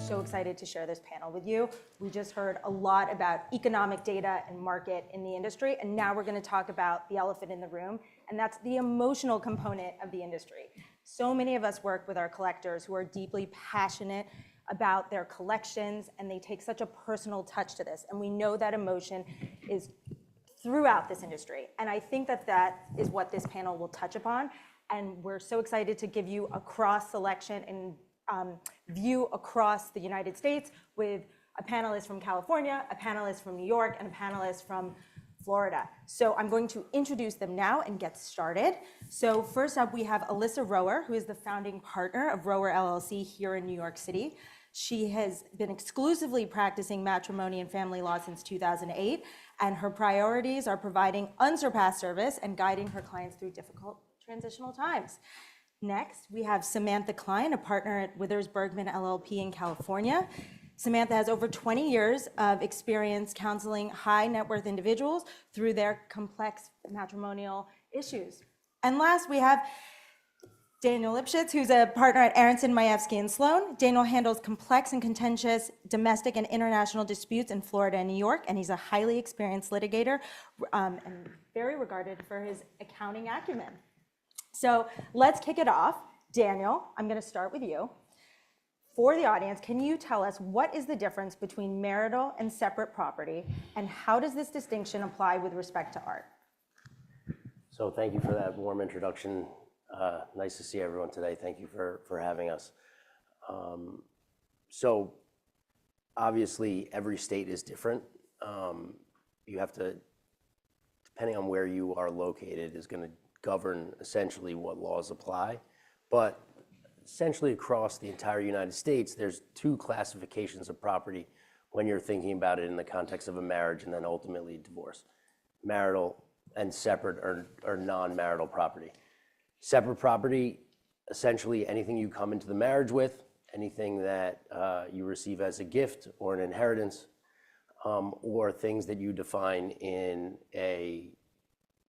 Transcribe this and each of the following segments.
so excited to share this panel with you. We just heard a lot about economic data and market in the industry, and now we're going to talk about the elephant in the room, and that's the emotional component of the industry. So many of us work with our collectors who are deeply passionate about their collections, and they take such a personal touch to this, and we know that emotion is throughout this industry, and I think that that is what this panel will touch upon, and we're so excited to give you a cross-selection and view across the United States with a panelist from California, a panelist from New York, and a panelist from Florida. So I'm going to introduce them now and get started. So first up, we have Alyssa Rower, who is the founding partner of Rower LLC here in New York City. She has been exclusively practicing matrimony and family law since 2008, and her priorities are providing unsurpassed service and guiding her clients through difficult transitional times. Next, we have Samantha Klein, a partner at Withers Bergman LLP in California. Samantha has over 20 years of experience counseling high net worth individuals through their complex matrimonial issues. And last, we have Daniel Lipschitz, who's a partner at Aronson, Majewski, and Sloan. Daniel handles complex and contentious domestic and international disputes in Florida and New York, and he's a highly experienced litigator and very regarded for his accounting acumen. So let's kick it off. Daniel, I'm going to start with you. For the audience, can you tell us what is the difference between marital and separate property, and how does this distinction apply with respect to art? So thank you for that warm introduction. Nice to see everyone today. Thank you for having us. So obviously every state is different. You have to, depending on where you are located, is going to govern essentially what laws apply. But essentially across the entire United States, there's two classifications of property when you're thinking about it in the context of a marriage and then ultimately divorce: marital and separate or non-marital property. Separate property, essentially anything you come into the marriage with, anything that you receive as a gift or an inheritance, or things that you define in a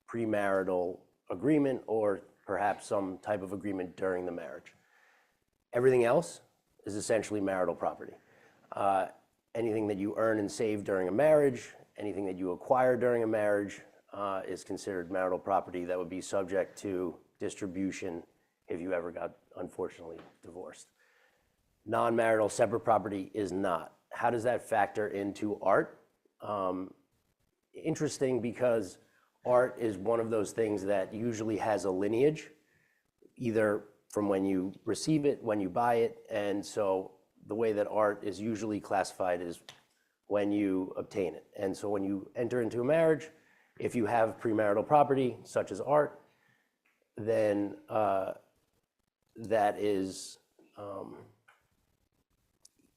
premarital agreement or perhaps some type of agreement during the marriage. Everything else is essentially marital property. Anything that you earn and save during a marriage, anything that you acquire during a marriage is considered marital property that would be subject to distribution if you ever got, unfortunately, divorced. Non-marital separate property is not. How does that factor into art? Interesting, because art is one of those things that usually has a lineage, either from when you receive it, when you buy it, and so the way that art is usually classified is when you obtain it. And so when you enter into a marriage, if you have premarital property, such as art, then that is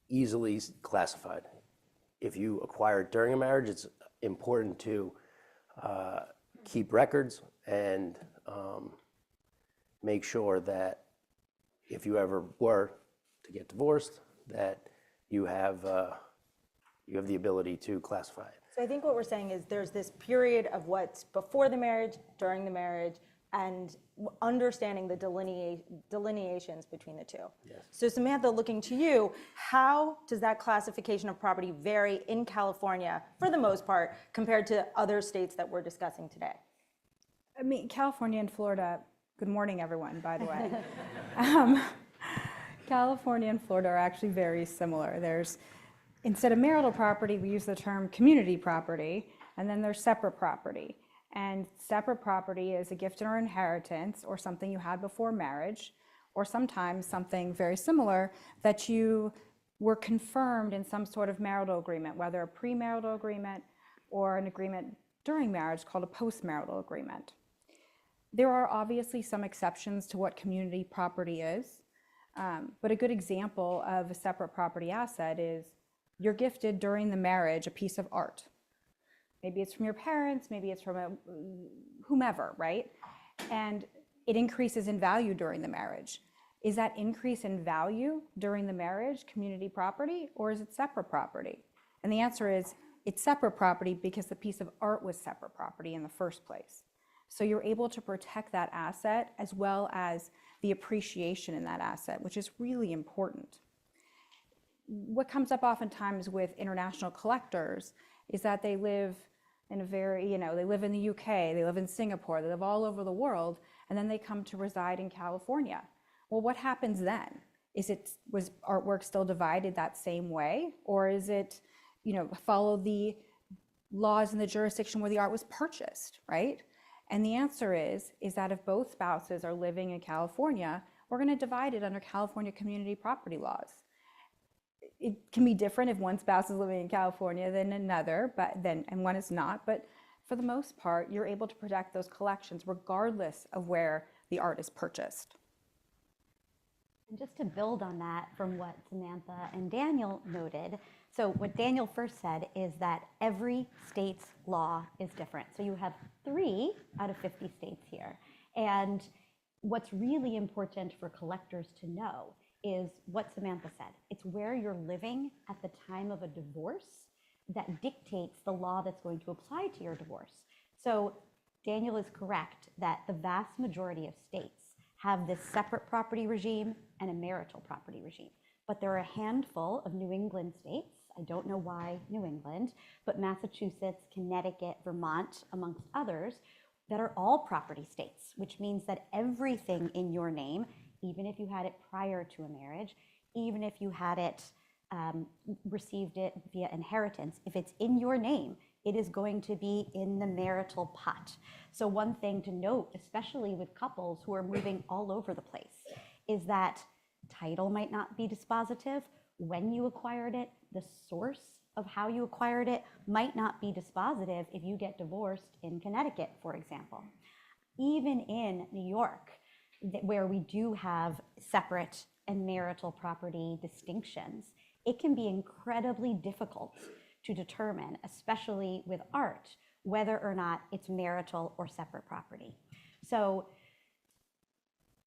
easily classified. If you acquire it during a marriage, it's important to keep records and make sure that if you ever were to get divorced, that you have the ability to classify it. So I think what we're saying is there's this period of what's before the marriage, during the marriage, and understanding the delineations between the two. Yes. So Samantha, looking to you, how does that classification of property vary in California, for the most part, compared to other states that we're discussing today? I mean, California and Florida, good morning, everyone, by the way. California and Florida are actually very similar. There's, instead of marital property, we use the term community property, and then there's separate property. And separate property is a gift or inheritance or something you had before marriage, or sometimes something very similar that you were confirmed in some sort of marital agreement, whether a premarital agreement or an agreement during marriage called a postmarital agreement. There are obviously some exceptions to what community property is, but a good example of a separate property asset is you're gifted during the marriage a piece of art. Maybe it's from your parents, maybe it's from whomever, right? And it increases in value during the marriage. Is that increase in value during the marriage community property, or is it separate property? And the answer is it's separate property because the piece of art was separate property in the first place. So you're able to protect that asset as well as the appreciation in that asset, which is really important. what comes up oftentimes with international collectors is that they live in a very, they live in the UK, they live in Singapore, they live all over the world, and then they come to reside in California. Well, what happens then? Was artwork still divided that same way? Or is it, follow the laws in the jurisdiction where the art was purchased, right? And the answer is that if both spouses are living in California, we're going to divide it under California community property laws. It can be different if one spouse is living in California than another, and one is not. But for the most part, you're able to protect those collections regardless of where the art is purchased. And just to build on that from what Samantha and Daniel noted, so what Daniel first said is that every state's law is different. So you have 3 out of 50 states here. And what's really important for collectors to know is what Samantha said. It's where you're living at the time of a divorce that dictates the law that's going to apply to your divorce. So Daniel is correct that the vast majority of states have this separate property regime and a marital property regime. But there are a handful of New England states, I don't know why New England, but Massachusetts, Connecticut, Vermont, amongst others, that are all property states, which means that everything in your name, even if you had it prior to a marriage, even if you had it, received it via inheritance, if it's in your name, it is going to be in the marital pot. So one thing to note, especially with couples who are moving all over the place, is that title might not be dispositive. When you acquired it, the source of how you acquired it might not be dispositive if you get divorced in Connecticut, for example. Even in New York, where we do have separate and marital property distinctions, it can be incredibly difficult to determine, especially with art, whether or not it's marital or separate property. So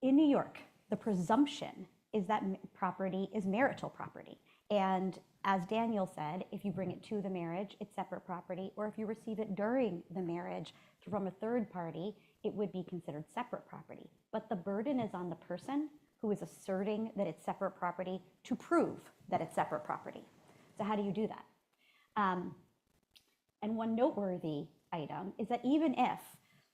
in New York, the presumption is that property is marital property. And as Daniel said, if you bring it to the marriage, it's separate property, or if you receive it during the marriage from a third party, it would be considered separate property. But the burden is on the person who is asserting that it's separate property to prove that it's separate property. So how do you do that? And one noteworthy item is that even if,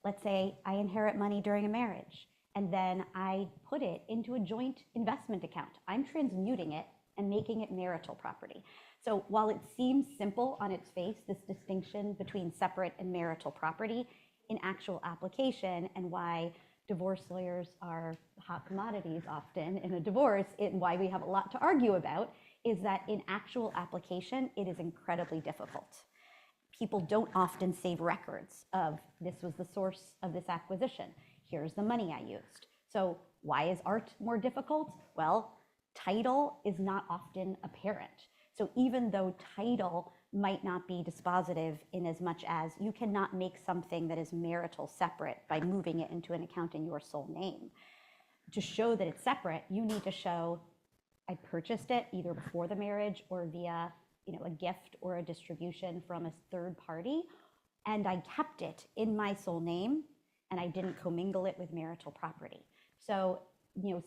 let's say, I inherit money during a marriage, and then I put it into a joint investment account, I'm transmuting it and making it marital property. So while it seems simple on its face, this distinction between separate and marital property, in actual application, and why divorce lawyers are hot commodities often in a divorce, and why we have a lot to argue about, is that in actual application, it is incredibly difficult. People don't often save records of this was the source of this acquisition. Here's the money I used. So why is art more difficult? Well, title is not often apparent. So even though title might not be dispositive in as much as you cannot make something that is marital separate by moving it into an account in your sole name. To show that it's separate, you need to show I purchased it either before the marriage or via a gift or a distribution from a third party, and I kept it in my sole name, and I didn't commingle it with marital property. So,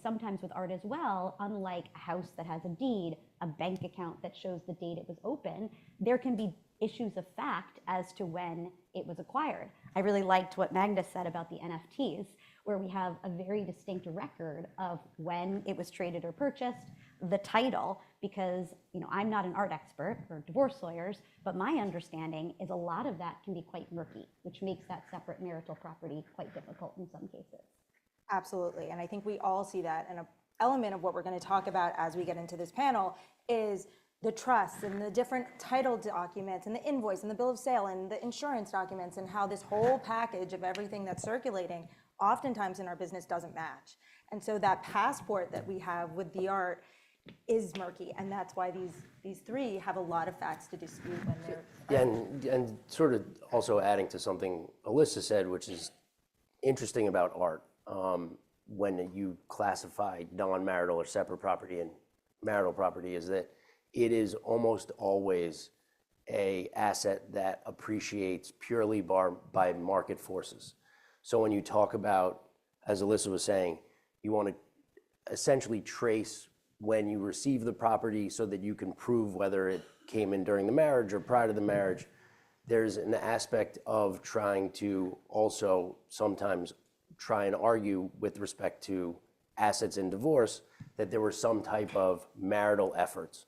sometimes with art as well, unlike a house that has a deed, a bank account that shows the date it was open, there can be issues of fact as to when it was acquired. I really liked what Magda said about the NFTs, where we have a very distinct record of when it was traded or purchased, the title, because I'm not an art expert or divorce lawyers, but my understanding is a lot of that can be quite murky, which makes that separate marital property quite difficult in some cases. Absolutely, and I think we all see that, and an element of what we're going to talk about as we get into this panel is the trusts and the different title documents and the invoice and the bill of sale and the insurance documents, and how this whole package of everything that's circulating oftentimes in our business doesn't match. And so that passport that we have with the art is murky, and that's why these 3 have a lot of facts to dispute when they're... Yeah, and sort of also adding to something Alyssa said, which is interesting about art. When you classify non-marital or separate property and marital property, is that it is almost always an asset that appreciates purely by market forces. So when you talk about, as Alyssa was saying, you want to essentially trace when you receive the property so that you can prove whether it came in during the marriage or prior to the marriage. There's an aspect of trying to also sometimes try and argue with respect to assets in divorce that there were some type of marital efforts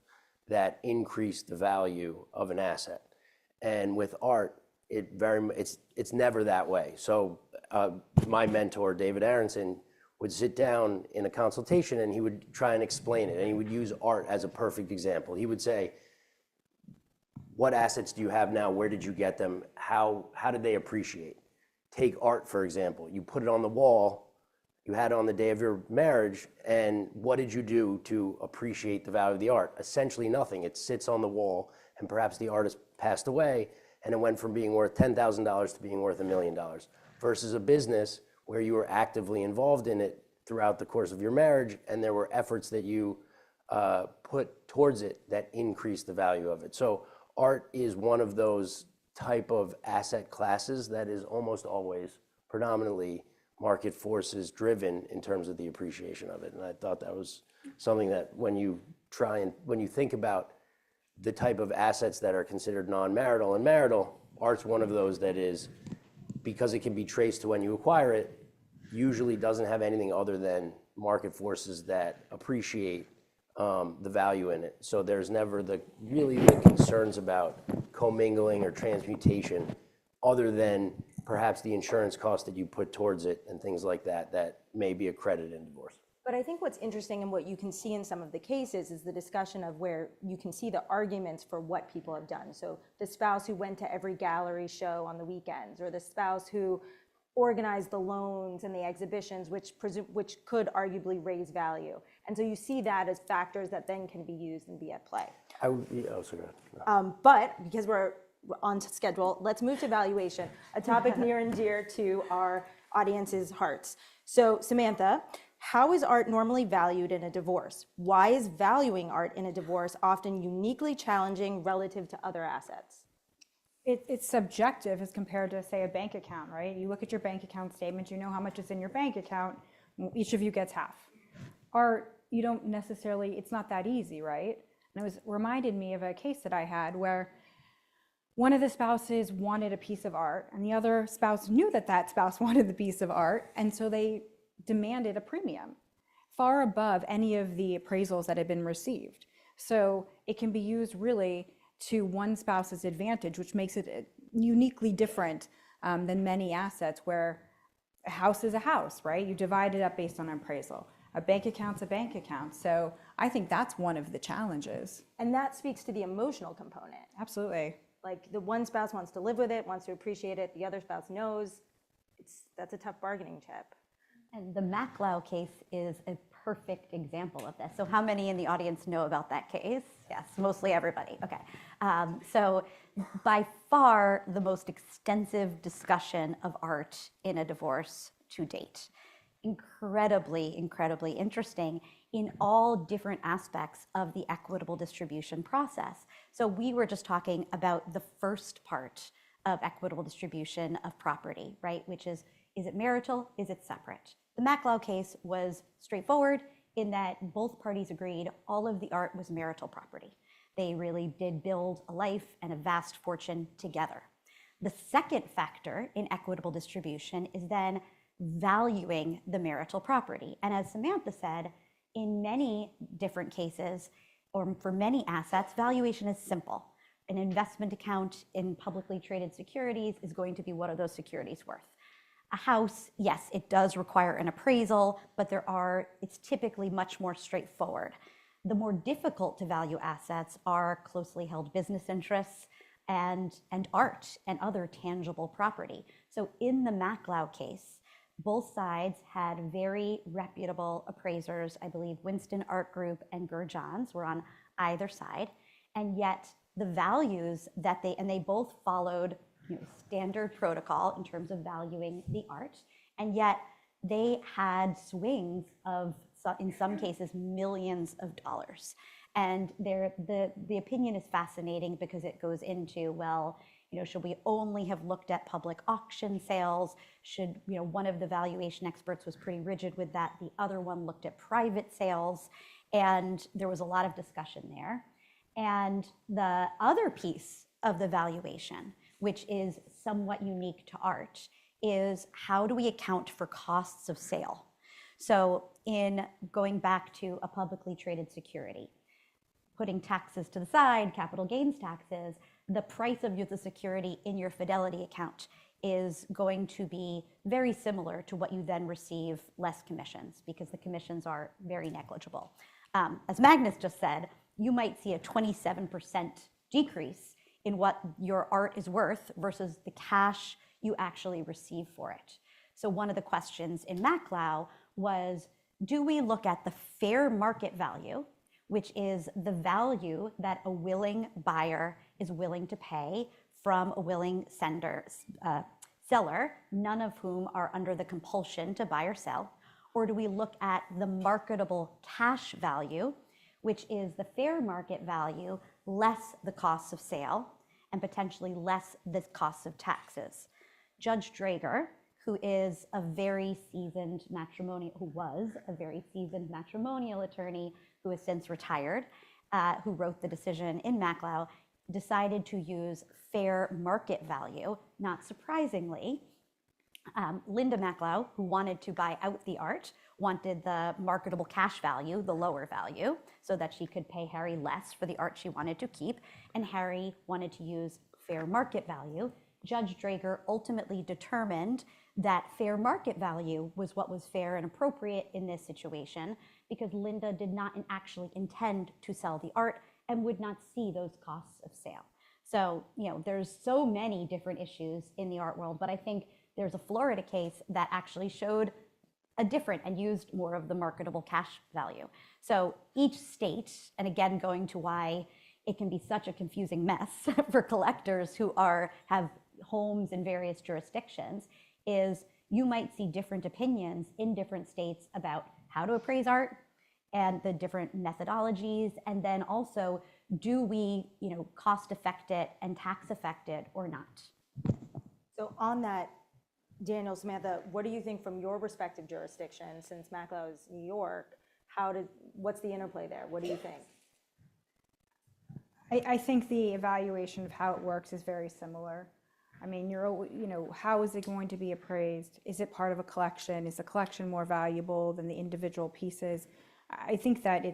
that increased the value of an asset. And with art, it's never that way. So my mentor, David Aronson, would sit down in a consultation and he would try and explain it. And he would use art as a perfect example. He would say, what assets do you have now? Where did you get them? How did they appreciate? Take art, for example. You put it on the wall, you had it on the day of your marriage, and what did you do to appreciate the value of the art? Essentially nothing. It sits on the wall, and perhaps the artist passed away, and it went from being worth $10,000 to being worth $1 million, versus a business where you were actively involved in it throughout the course of your marriage, and there were efforts that you put towards it that increased the value of it. So art is one of those type of asset classes that is almost always predominantly market forces driven in terms of the appreciation of it. And I thought that was something that when you think about the type of assets that are considered non-marital and marital, art's one of those that is, because it can be traced to when you acquire it, usually doesn't have anything other than market forces that appreciate the value in it. So there's never really the concerns about commingling or transmutation other than perhaps the insurance cost that you put towards it and things like that, that may be a credit in divorce. But I think what's interesting and what you can see in some of the cases is the discussion of where you can see the arguments for what people have done. So the spouse who went to every gallery show on the weekends, or the spouse who organized the loans and the exhibitions, which could arguably raise value. And so you see that as factors that then can be used and be at play. But because we're on schedule, let's move to valuation, a topic near and dear to our audience's hearts. So Samantha, how is art normally valued in a divorce? Why is valuing art in a divorce often uniquely challenging relative to other assets? It's subjective as compared to, say, a bank account, right? You look at your bank account statement, you know how much is in your bank account, each of you gets half. Art, you don't necessarily, it's not that easy, right? And it reminded me of a case that I had where one of the spouses wanted a piece of art, and the other spouse knew that that spouse wanted the piece of art, and so they demanded a premium, far above any of the appraisals that had been received. So it can be used really to one spouse's advantage, which makes it uniquely different than many assets where a house is a house, right? You divide it up based on appraisal. A bank account's a bank account. So I think that's one of the challenges. And that speaks to the emotional component. Absolutely. Like the one spouse wants to live with it, wants to appreciate it, the other spouse knows. That's a tough bargaining chip. And the Maclau case is a perfect example of this. So how many in the audience know about that case? Yes, mostly everybody. Okay. So by far the most extensive discussion of art in a divorce to date. Incredibly, incredibly interesting in all different aspects of the equitable distribution process. So we were just talking about the first part of equitable distribution of property, right? Which is it marital? Is it separate? The Maclau case was straightforward in that both parties agreed all of the art was marital property. They really did build a life and a vast fortune together. The second factor in equitable distribution is then valuing the marital property. And as Samantha said, in many different cases, or for many assets, valuation is simple. An investment account in publicly traded securities is going to be what are those securities worth? A house, yes, it does require an appraisal, but it's typically much more straightforward. The more difficult to value assets are closely held business interests and art and other tangible property. So in the Maclau case, both sides had very reputable appraisers. I believe Winston Art Group and Gurjans were on either side, and yet the values that they both followed standard protocol in terms of valuing the art, and yet they had swings of, in some cases, millions of dollars. And the opinion is fascinating because it goes into, well, should we only have looked at public auction sales? Should, one of the valuation experts was pretty rigid with that. The other one looked at private sales. And there was a lot of discussion there. And the other piece of the valuation, which is somewhat unique to art, is how do we account for costs of sale? So in going back to a publicly traded security, putting taxes to the side, capital gains taxes, the price of the security in your Fidelity account is going to be very similar to what you then receive less commissions, because the commissions are very negligible. As Magnus just said, you might see a 27% decrease in what your art is worth versus the cash you actually receive for it. So one of the questions in MacLau was, do we look at the fair market value, which is the value that a willing buyer is willing to pay from a willing seller, none of whom are under the compulsion to buy or sell? Or do we look at the marketable cash value, which is the fair market value less the costs of sale and potentially less the costs of taxes? Judge Drager, who was a very seasoned matrimonial attorney who has since retired, who wrote the decision in MacLau, decided to use fair market value. Not surprisingly, Linda MacLau, who wanted to buy out the art, wanted the marketable cash value, the lower value, so that she could pay Harry less for the art she wanted to keep, and Harry wanted to use fair market value. Judge Drager ultimately determined that fair market value was what was fair and appropriate in this situation, because Linda did not actually intend to sell the art and would not see those costs of sale. So, there's so many different issues in the art world, but I think there's a Florida case that actually showed a different and used more of the marketable cash value. So each state, and again, going to why it can be such a confusing mess for collectors who have homes in various jurisdictions, is you might see different opinions in different states about how to appraise art and the different methodologies, and then also, do we cost affect it and tax affect it or not? So on that, Daniel, Samantha, what do you think from your respective jurisdiction, since MacLau is New York, what's the interplay there? What do you think? I think the evaluation of how it works is very similar. I mean, how is it going to be appraised? Is it part of a collection? Is the collection more valuable than the individual pieces? I think that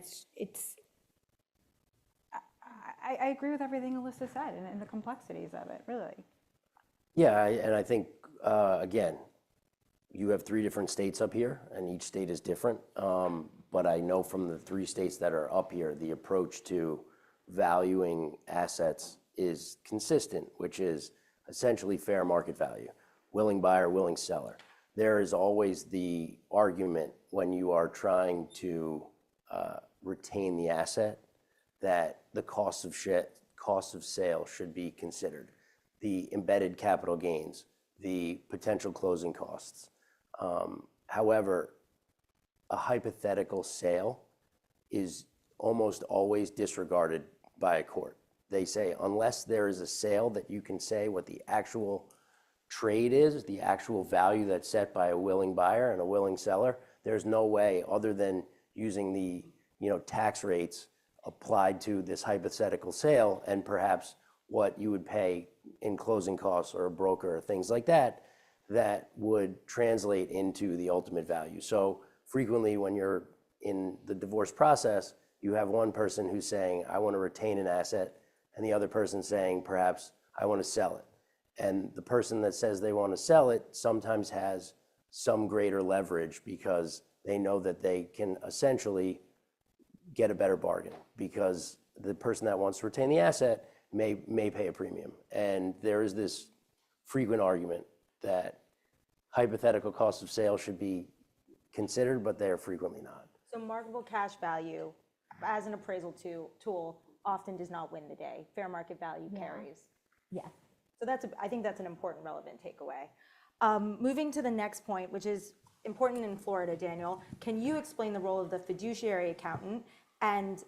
I agree with everything Alyssa said and the complexities of it, really. Yeah, and I think, again, you have 3 different states up here, and each state is different. But I know from the 3 states that are up here, the approach to valuing assets is consistent, which is essentially fair market value, willing buyer, willing seller. There is always the argument when you are trying to retain the asset that the cost of sale should be considered, the embedded capital gains, the potential closing costs. However, a hypothetical sale is almost always disregarded by a court. They say, unless there is a sale that you can say what the actual trade is, the actual value that's set by a willing buyer and a willing seller, there's no way other than using the tax rates applied to this hypothetical sale and perhaps what you would pay in closing costs or a broker or things like that, that would translate into the ultimate value. So frequently when you're in the divorce process, you have one person who's saying, I want to retain an asset, and the other person saying, perhaps, I want to sell it. And the person that says they want to sell it sometimes has some greater leverage because they know that they can essentially get a better bargain because the person that wants to retain the asset may pay a premium. And there is this frequent argument that hypothetical costs of sale should be considered, but they are frequently not. So marketable cash value as an appraisal tool often does not win the day. Fair market value carries. Yes. So I think that's an important, relevant takeaway. Moving to the next point, which is important in Florida, Daniel, can you explain the role of the fiduciary accountant and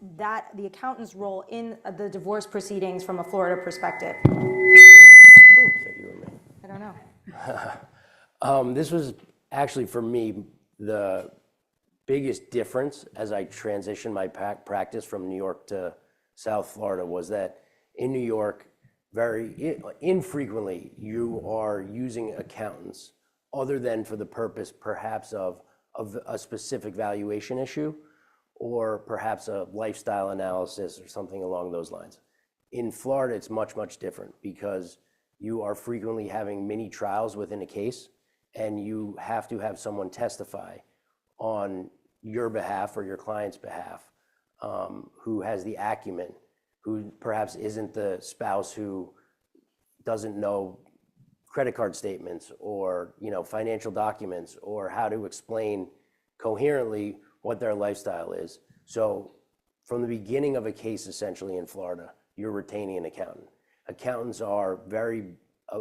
the accountant's role in the divorce proceedings from a Florida perspective? Is that you or me? I don't know. This was actually, for me, the biggest difference as I transitioned my practice from New York to South Florida was that in New York, very infrequently, you are using accountants other than for the purpose perhaps of a specific valuation issue or perhaps a lifestyle analysis or something along those lines. In Florida, it's much, much different because you are frequently having mini trials within a case, and you have to have someone testify on your behalf or your client's behalf who has the acumen, who perhaps isn't the spouse who doesn't know credit card statements or financial documents or how to explain coherently what their lifestyle is. So from the beginning of a case, essentially in Florida, you're retaining an accountant. Accountants are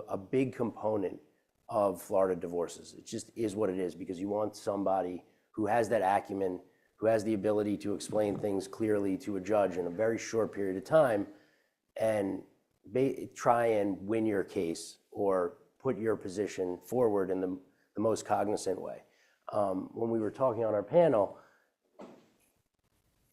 a big component of Florida divorces. It just is what it is because you want somebody who has that acumen, who has the ability to explain things clearly to a judge in a very short period of time and try and win your case or put your position forward in the most cognizant way. When we were talking on our panel,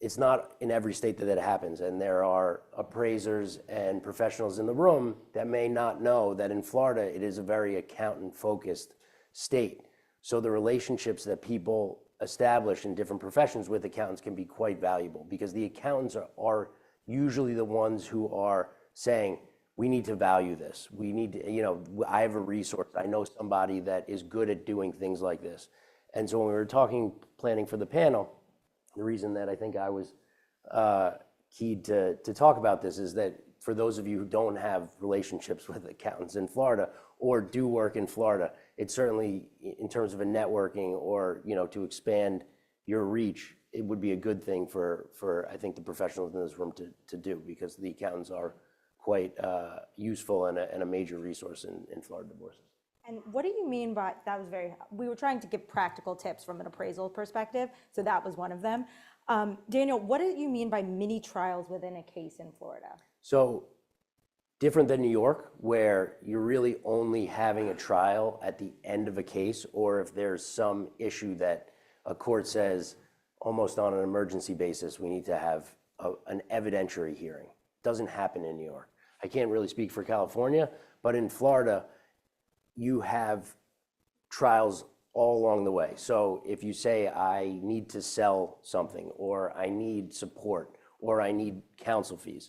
it's not in every state that happens, and there are appraisers and professionals in the room that may not know that in Florida it is a very accountant-focused state. So the relationships that people establish in different professions with accountants can be quite valuable because the accountants are usually the ones who are saying, we need to value this. We need to, I have a resource. I know somebody that is good at doing things like this. And so when we were planning for the panel, the reason that I think I was keyed to talk about this is that for those of you who don't have relationships with accountants in Florida or do work in Florida, it's certainly in terms of a networking or to expand your reach, it would be a good thing for I think the professionals in this room to do because the accountants are quite useful and a major resource in Florida divorces. And what do you mean by, we were trying to give practical tips from an appraisal perspective, so that was one of them. Daniel, what do you mean by mini trials within a case in Florida? So different than New York, where you're really only having a trial at the end of a case, or if there's some issue that a court says almost on an emergency basis, we need to have an evidentiary hearing. Doesn't happen in New York. I can't really speak for California, but in Florida, you have trials all along the way. So if you say, I need to sell something, or I need support, or I need counsel fees,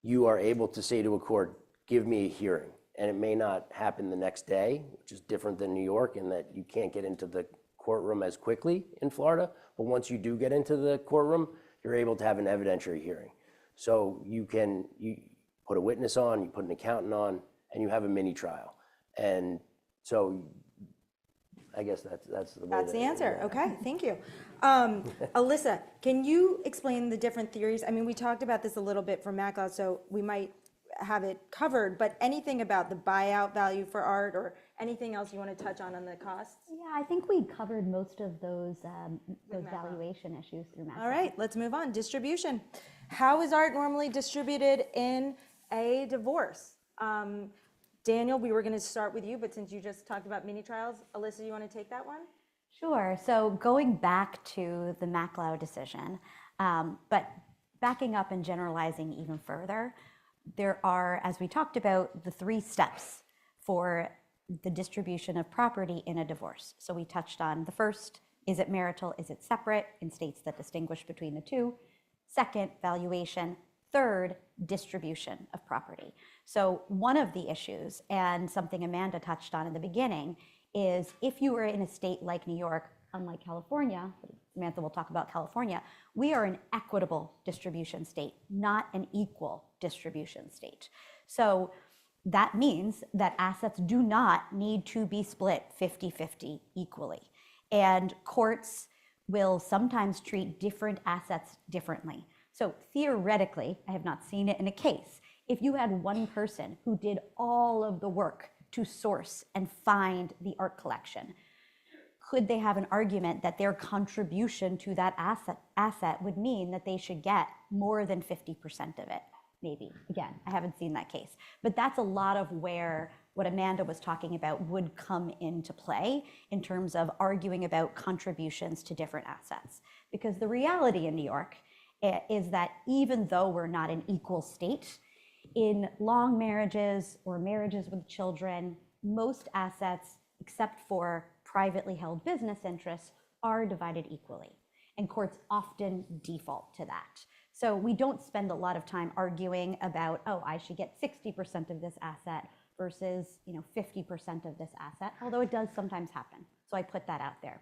you are able to say to a court, give me a hearing. And it may not happen the next day, which is different than New York in that you can't get into the courtroom as quickly in Florida. But once you do get into the courtroom, you're able to have an evidentiary hearing. So you put a witness on, you put an accountant on, and you have a mini trial. And so I guess that's the way. That's the answer. Okay, thank you. Alyssa, can you explain the different theories? I mean, we talked about this a little bit from MacLeod, so we might have it covered, but anything about the buyout value for art or anything else you want to touch on the costs? Yeah, I think we covered most of those valuation issues through MacLeod. All right, let's move on. Distribution. How is art normally distributed in a divorce? Daniel, we were going to start with you, but since you just talked about mini trials, Alyssa, you want to take that one? Sure. So going back to the MacLeod decision, but backing up and generalizing even further, there are, as we talked about, the 3 steps for the distribution of property in a divorce. So we touched on the first, is it marital, is it separate, in states that distinguish between the two. Second, valuation. Third, distribution of property. So one of the issues, and something Amanda touched on in the beginning, is if you were in a state like New York, unlike California, Samantha will talk about California, we are an equitable distribution state, not an equal distribution state. So that means that assets do not need to be split 50-50 equally. And courts will sometimes treat different assets differently. So theoretically, I have not seen it in a case, if you had one person who did all of the work to source and find the art collection, could they have an argument that their contribution to that asset would mean that they should get more than 50% of it? Maybe. Again, I haven't seen that case. But that's a lot of where what Amanda was talking about would come into play in terms of arguing about contributions to different assets. Because the reality in New York is that even though we're not an equal state, in long marriages or marriages with children, most assets, except for privately held business interests, are divided equally. And courts often default to that. So we don't spend a lot of time arguing about, oh, I should get 60% of this asset versus 50% of this asset, although it does sometimes happen. So I put that out there.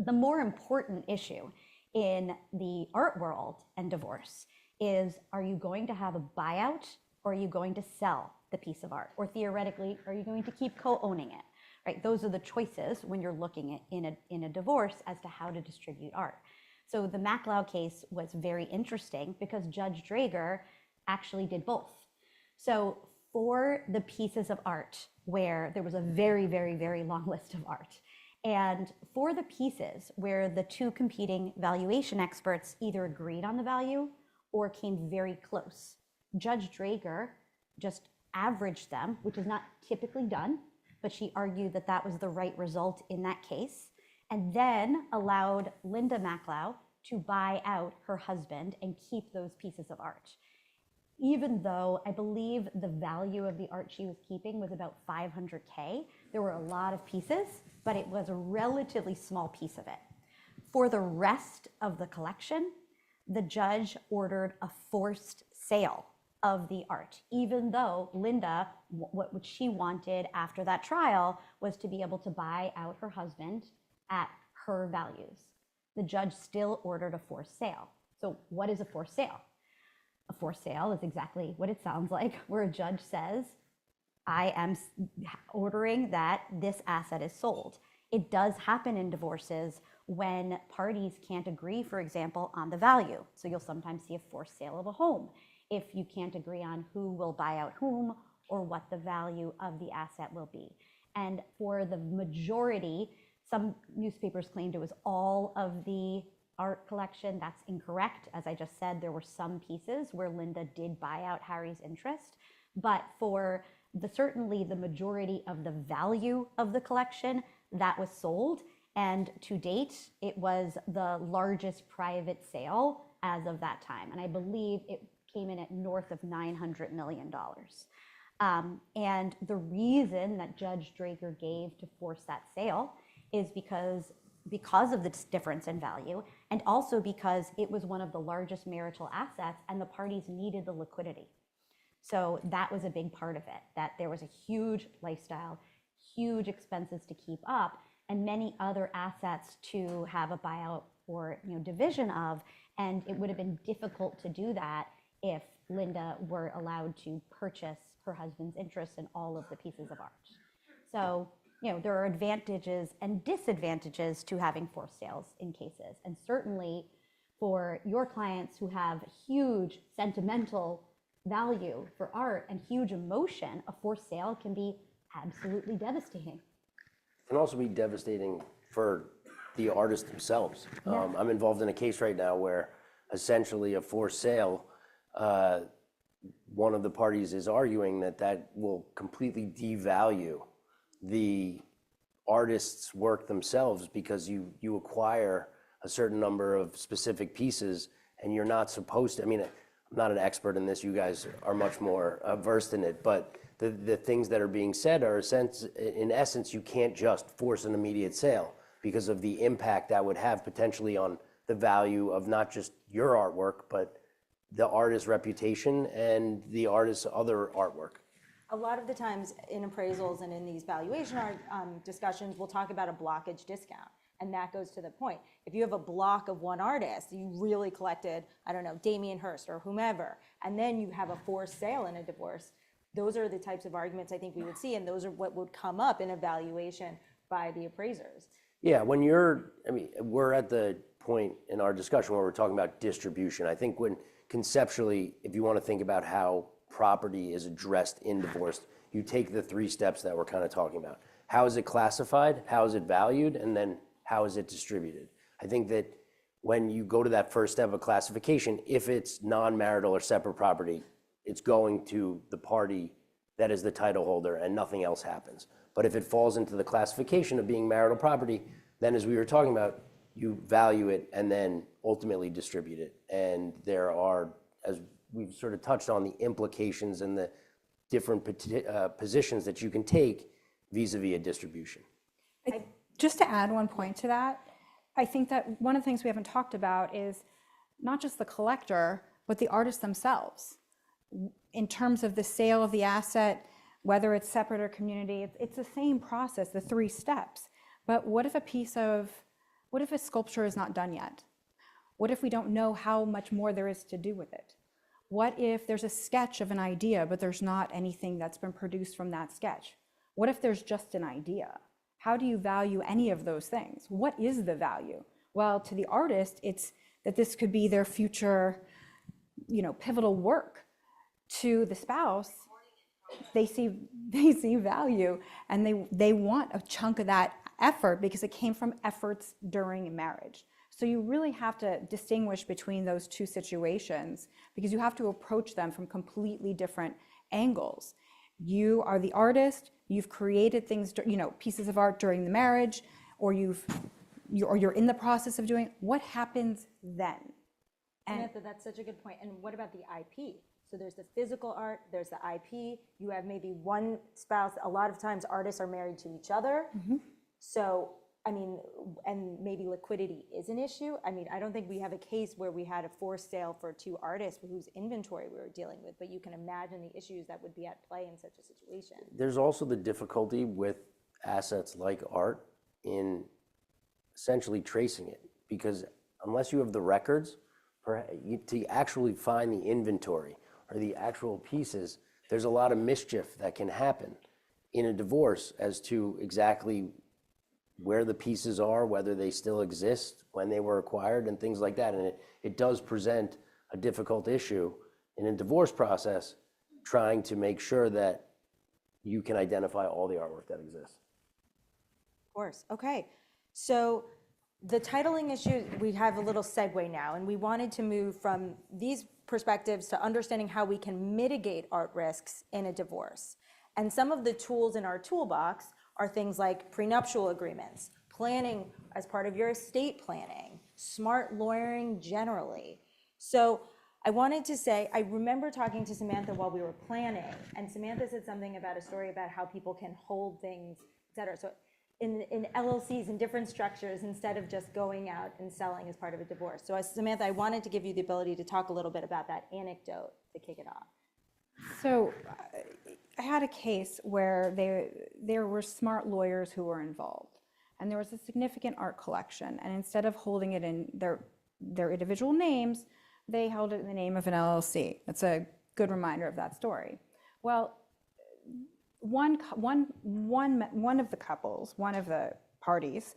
The more important issue in the art world and divorce is, are you going to have a buyout or are you going to sell the piece of art? Or theoretically, are you going to keep co-owning it? Right? Those are the choices when you're looking at in a divorce as to how to distribute art. So the MacLeod case was very interesting because Judge Drager actually did both. So for the pieces of art where there was a very, very, very long list of art, and for the pieces where the two competing valuation experts either agreed on the value or came very close, Judge Drager just averaged them, which is not typically done, but she argued that that was the right result in that case, and then allowed Linda MacLeod to buy out her husband and keep those pieces of art. Even though I believe the value of the art she was keeping was about $500K, there were a lot of pieces, but it was a relatively small piece of it. For the rest of the collection, the judge ordered a forced sale of the art, even though Linda, what she wanted after that trial was to be able to buy out her husband at her values. The judge still ordered a forced sale. So what is a forced sale? A forced sale is exactly what it sounds like, where a judge says, I am ordering that this asset is sold. It does happen in divorces when parties can't agree, for example, on the value. So you'll sometimes see a forced sale of a home if you can't agree on who will buy out whom or what the value of the asset will be. And for the majority, some newspapers claimed it was all of the art collection. That's incorrect. As I just said, there were some pieces where Linda did buy out Harry's interest, but for certainly the majority of the value of the collection, that was sold. And to date, it was the largest private sale as of that time. And I believe it came in at north of $900 million. And the reason that Judge Drager gave to force that sale is because of the difference in value, and also because it was one of the largest marital assets and the parties needed the liquidity. So that was a big part of it, that there was a huge lifestyle, huge expenses to keep up, and many other assets to have a buyout or division of, and it would have been difficult to do that if Linda were allowed to purchase her husband's interest in all of the pieces of art. So there are advantages and disadvantages to having forced sales in cases. And certainly for your clients who have huge sentimental value for art and huge emotion, a forced sale can be absolutely devastating. It can also be devastating for the artists themselves. Yeah. I'm involved in a case right now where essentially a forced sale, one of the parties is arguing that will completely devalue the artist's work themselves, because you acquire a certain number of specific pieces and you're not supposed to. I mean, I'm not an expert in this, you guys are much more versed in it, but the things that are being said are in essence, you can't just force an immediate sale because of the impact that would have potentially on the value of not just your artwork, but the artist's reputation and the artist's other artwork. A lot of the times in appraisals and in these valuation discussions, we'll talk about a blockage discount. And that goes to the point. If you have a block of one artist, you really collected, I don't know, Damien Hirst or whomever, and then you have a forced sale in a divorce, those are the types of arguments I think we would see, and those are what would come up in a valuation by the appraisers. Yeah, we're at the point in our discussion where we're talking about distribution. I think when conceptually, if you want to think about how property is addressed in divorce, you take the 3 steps that we're kind of talking about. How is it classified? How is it valued? And then how is it distributed? I think that when you go to that first step of classification, if it's non-marital or separate property, it's going to the party that is the title holder and nothing else happens. But if it falls into the classification of being marital property, then as we were talking about, you value it and then ultimately distribute it. And there are, as we've sort of touched on, the implications and the different positions that you can take vis-a-vis a distribution. Just to add one point to that, I think that one of the things we haven't talked about is not just the collector, but the artists themselves. In terms of the sale of the asset, whether it's separate or community, it's the same process, the 3 steps. But what if a sculpture is not done yet? What if we don't know how much more there is to do with it? What if there's a sketch of an idea, but there's not anything that's been produced from that sketch? What if there's just an idea? How do you value any of those things? What is the value? Well, to the artist, it's that this could be their future, pivotal work. To the spouse, they see value, and they want a chunk of that effort because it came from efforts during marriage. So you really have to distinguish between those 2 situations because you have to approach them from completely different angles. You are the artist, you've created things, pieces of art during the marriage, or you're in the process of doing, what happens then? And Samantha, that's such a good point. And what about the IP? So there's the physical art, there's the IP, you have maybe one spouse, a lot of times artists are married to each other. So, and maybe liquidity is an issue. I don't think we have a case where we had a forced sale for 2 artists whose inventory we were dealing with, but you can imagine the issues that would be at play in such a situation. There's also the difficulty with assets like art in essentially tracing it, because unless you have the records, to actually find the inventory or the actual pieces, there's a lot of mischief that can happen in a divorce as to exactly where the pieces are, whether they still exist, when they were acquired, and things like that. And it does present a difficult issue in a divorce process, trying to make sure that you can identify all the artwork that exists. Of course. Okay. So the titling issue, we have a little segue now, and we wanted to move from these perspectives to understanding how we can mitigate art risks in a divorce. And some of the tools in our toolbox are things like prenuptial agreements, planning as part of your estate planning, smart lawyering generally. So I wanted to say, I remember talking to Samantha while we were planning, and Samantha said something about a story about how people can hold things, et cetera. So in LLCs and different structures, instead of just going out and selling as part of a divorce. So Samantha, I wanted to give you the ability to talk a little bit about that anecdote to kick it off. so I had a case where there were smart lawyers who were involved, and there was a significant art collection, and instead of holding it in their individual names, they held it in the name of an LLC. That's a good reminder of that story. Well, one of the couples, one of the parties,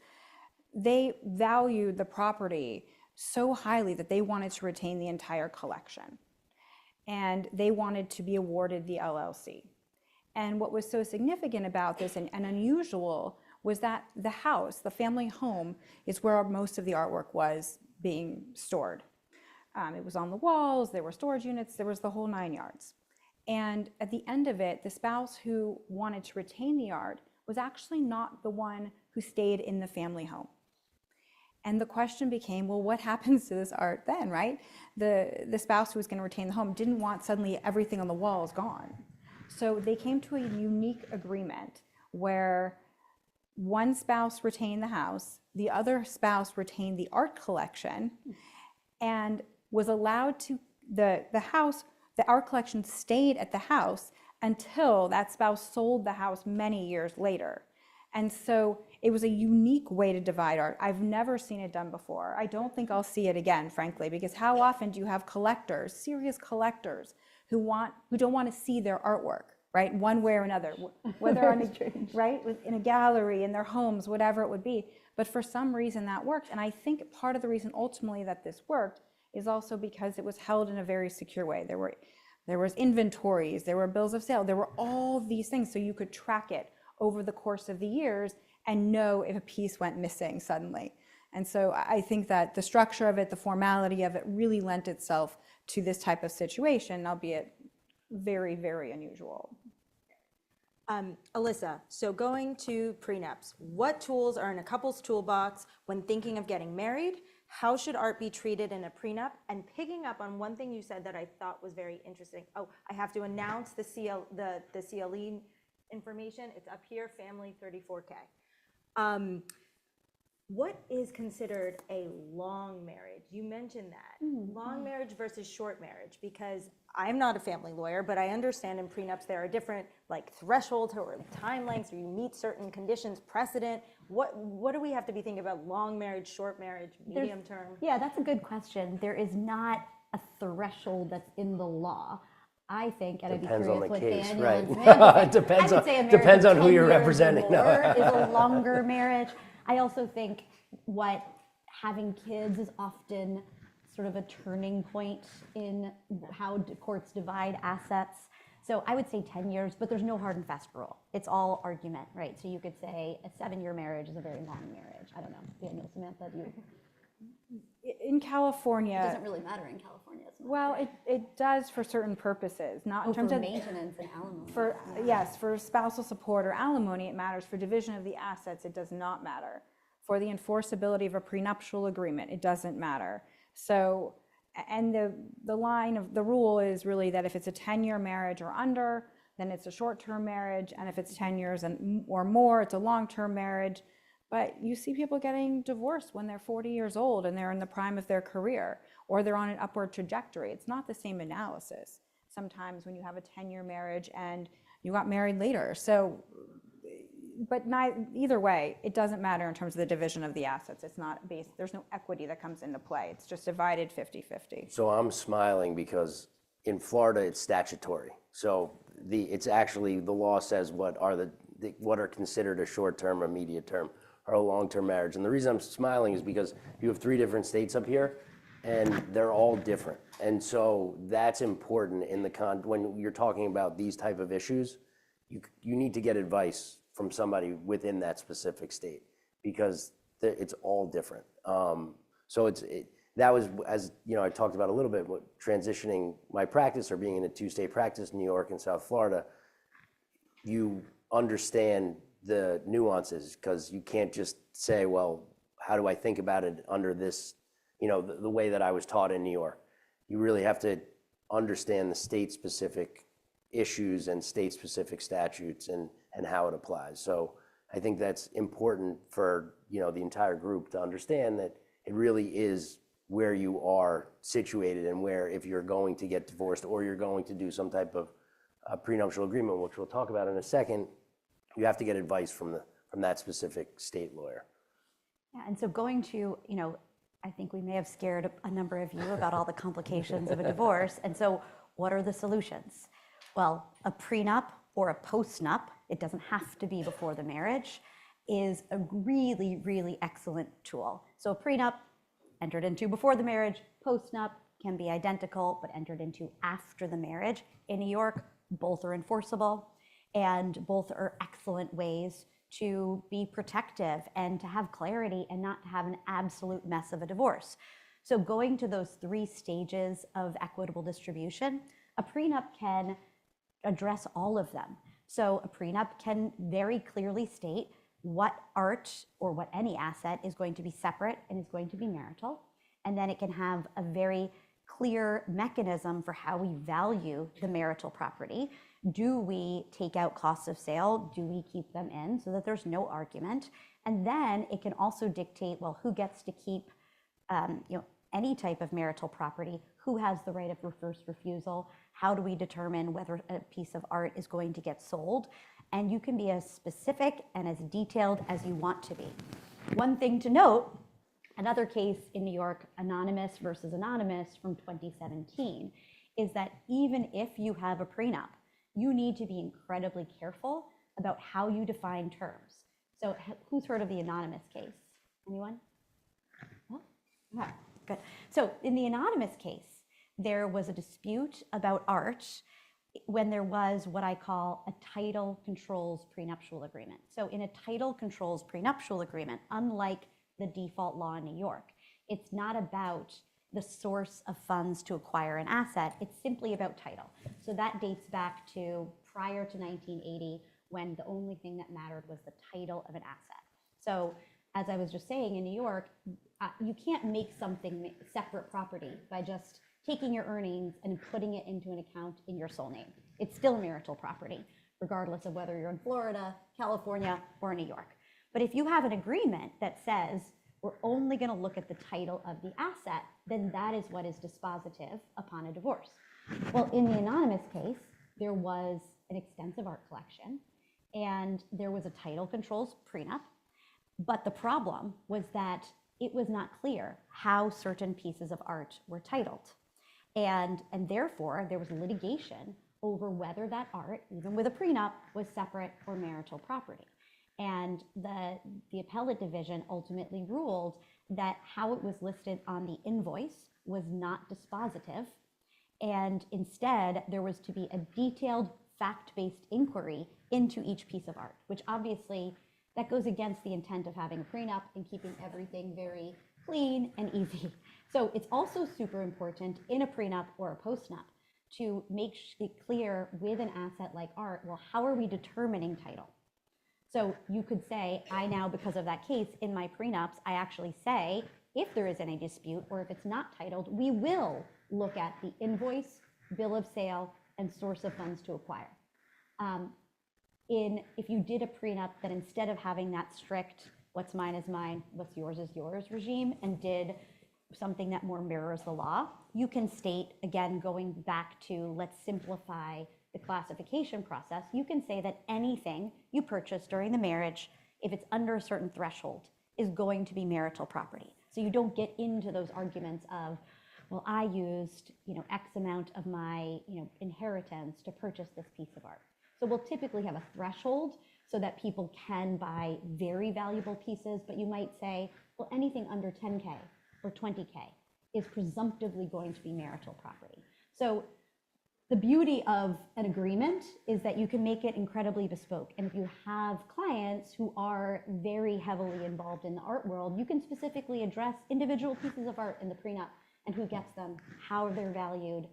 they valued the property so highly that they wanted to retain the entire collection, and they wanted to be awarded the LLC. And what was so significant about this and unusual was that the house, the family home, is where most of the artwork was being stored. It was on the walls, there were storage units, there was the whole 9 yards. And at the end of it, the spouse who wanted to retain the art was actually not the one who stayed in the family home. And the question became, well, what happens to this art then, right? The spouse who was going to retain the home didn't want suddenly everything on the walls gone. So they came to a unique agreement where one spouse retained the house, the other spouse retained the art collection, and was allowed to, the art collection stayed at the house until that spouse sold the house many years later. And so it was a unique way to divide art. I've never seen it done before. I don't think I'll see it again, frankly, because how often do you have collectors, serious collectors, who don't want to see their artwork, right, one way or another, whether on right, in a gallery, in their homes, whatever it would be. But for some reason that worked, and I think part of the reason ultimately that this worked is also because it was held in a very secure way. There was inventories, there were bills of sale, there were all these things, so you could track it over the course of the years and know if a piece went missing suddenly. And so I think that the structure of it, the formality of it, really lent itself to this type of situation, albeit very, very unusual. Alyssa, so going to prenups, what tools are in a couple's toolbox when thinking of getting married? How should art be treated in a prenup? And picking up on one thing you said that I thought was very interesting. Oh, I have to announce the CLE information. It's up here, family 34K. What is considered a long marriage? You mentioned that. Long marriage versus short marriage, because I'm not a family lawyer, but I understand in prenups there are different like thresholds or time lengths, or you meet certain conditions, precedent. What do we have to be thinking about long marriage, short marriage, medium term? Yeah, that's a good question. There is not a threshold that's in the law. I think, and Depends I'd on be the curious case, what right? Daniel and Samantha It depends I would on- say a marriage depends of on who 10 you're years or representing. No. more is a longer marriage. I also think what having kids is often sort of a turning point in how courts divide assets. So I would say 10 years, but there's no hard and fast rule. It's all argument, right? So you could say a 7-year marriage is a very long marriage. I don't know, Daniel, Samantha, do you? In California, It doesn't really matter in California. well, it does for certain purposes, not in terms for of maintenance and alimony. Yes, for spousal support or alimony, it matters. For division of the assets, it does not matter. For the enforceability of a prenuptial agreement, it doesn't matter. So, and the line of the rule is really that if it's a 10-year marriage or under, then it's a short-term marriage, and if it's 10 years or more, it's a long-term marriage. But you see people getting divorced when they're 40 years old and they're in the prime of their career, or they're on an upward trajectory. It's not the same analysis sometimes when you have a 10-year marriage and you got married later. So, but either way, it doesn't matter in terms of the division of the assets. It's not based, there's no equity that comes into play. It's just divided 50-50. So I'm smiling because in Florida, it's statutory. So it's actually, the law says what are considered a short-term, immediate term, or a long-term marriage. And the reason I'm smiling is because you have 3 different states up here, and they're all different. And so that's important in when you're talking about these type of issues, you need to get advice from somebody within that specific state, because it's all different. So that was, as you know, I talked about a little bit, transitioning my practice or being in a 2-state practice, New York and South Florida, you understand the nuances, because you can't just say, well, how do I think about it under this, the way that I was taught in New York. You really have to understand the state-specific issues and state-specific statutes and how it applies. So I think that's important for, the entire group to understand that it really is where you are situated, and where, if you're going to get divorced or you're going to do some type of prenuptial agreement, which we'll talk about in a second, you have to get advice from that specific state lawyer. Yeah, and so going to, I think we may have scared a number of you about all the complications of a divorce. And so what are the solutions? Well, a prenup or a postnup, it doesn't have to be before the marriage, is a really, really excellent tool. So a prenup entered into before the marriage, postnup can be identical, but entered into after the marriage. In New York, both are enforceable, and both are excellent ways to be protective and to have clarity and not to have an absolute mess of a divorce. So going to those 3 stages of equitable distribution, a prenup can address all of them. So a prenup can very clearly state what art or what any asset is going to be separate and is going to be marital. And then it can have a very clear mechanism for how we value the marital property. Do we take out costs of sale? Do we keep them in so that there's no argument? And then it can also dictate, well, who gets to keep any type of marital property? Who has the right of first refusal? How do we determine whether a piece of art is going to get sold? And you can be as specific and as detailed as you want to be. One thing to note, another case in New York, Anonymous versus Anonymous from 2017, is that even if you have a prenup, you need to be incredibly careful about how you define terms. So who's heard of the Anonymous case? Anyone? Oh, okay, good. So in the Anonymous case, there was a dispute about art when there was what I call a title controls prenuptial agreement. So in a title controls prenuptial agreement, unlike the default law in New York, it's not about the source of funds to acquire an asset, it's simply about title. So that dates back to prior to 1980, when the only thing that mattered was the title of an asset. So as I was just saying, in New York, you can't make something separate property by just taking your earnings and putting it into an account in your sole name. It's still marital property, regardless of whether you're in Florida, California, or New York. But if you have an agreement that says we're only going to look at the title of the asset, then that is what is dispositive upon a divorce. Well, in the anonymous case, there was an extensive art collection, and there was a title controls prenup. But the problem was that it was not clear how certain pieces of art were titled. And therefore, there was litigation over whether that art, even with a prenup, was separate or marital property. And the appellate division ultimately ruled that how it was listed on the invoice was not dispositive, and instead there was to be a detailed fact-based inquiry into each piece of art, which obviously that goes against the intent of having a prenup and keeping everything very clean and easy. So it's also super important in a prenup or a postnup to make it clear with an asset like art, well, how are we determining title? So you could say, I now, because of that case, in my prenups, I actually say, if there is any dispute or if it's not titled, we will look at the invoice, bill of sale, and source of funds to acquire. If you did a prenup that instead of having that strict, what's mine is mine, what's yours is yours regime, and did something that more mirrors the law, you can state, again, going back to let's simplify the classification process, you can say that anything you purchase during the marriage, if it's under a certain threshold, is going to be marital property. So you don't get into those arguments of, well, I used, X amount of my, inheritance to purchase this piece of art. So we'll typically have a threshold so that people can buy very valuable pieces, but you might say, well, anything under 10K or 20K is presumptively going to be marital property. So the beauty of an agreement is that you can make it incredibly bespoke. And if you have clients who are very heavily involved in the art world, you can specifically address individual pieces of art in the prenup and who gets them, how they're valued,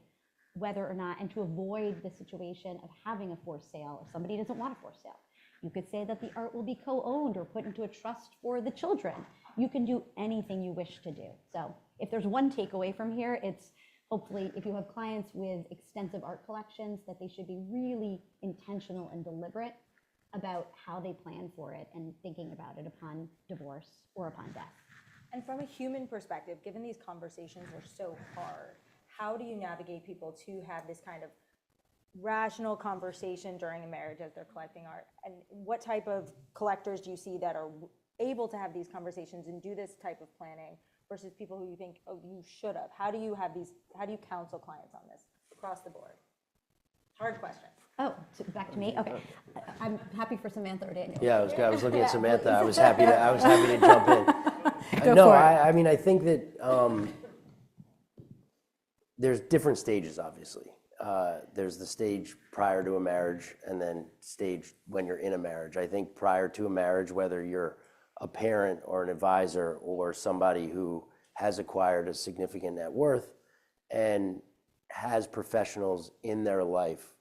whether or not, and to avoid the situation of having a forced sale if somebody doesn't want a forced sale. You could say that the art will be co-owned or put into a trust for the children. You can do anything you wish to do. So if there's one takeaway from here, it's hopefully if you have clients with extensive art collections, that they should be really intentional and deliberate about how they plan for it and thinking about it upon divorce or upon death. And from a human perspective, given these conversations are so hard, how do you navigate people to have this kind of rational conversation during a marriage as they're collecting art? And what type of collectors do you see that are able to have these conversations and do this type of planning versus people who you think, oh, you should have? How do you counsel clients on this across the board? Hard question. Oh, so back to me? Okay. I'm happy for Samantha or Daniel. Yeah, I was looking at Samantha. I was happy to jump in. Go No, for it. I mean, I think that there's different stages, obviously. There's the stage prior to a marriage and then stage when you're in a marriage. I think prior to a marriage, whether you're a parent or an advisor or somebody who has acquired a significant net worth and has professionals in their life,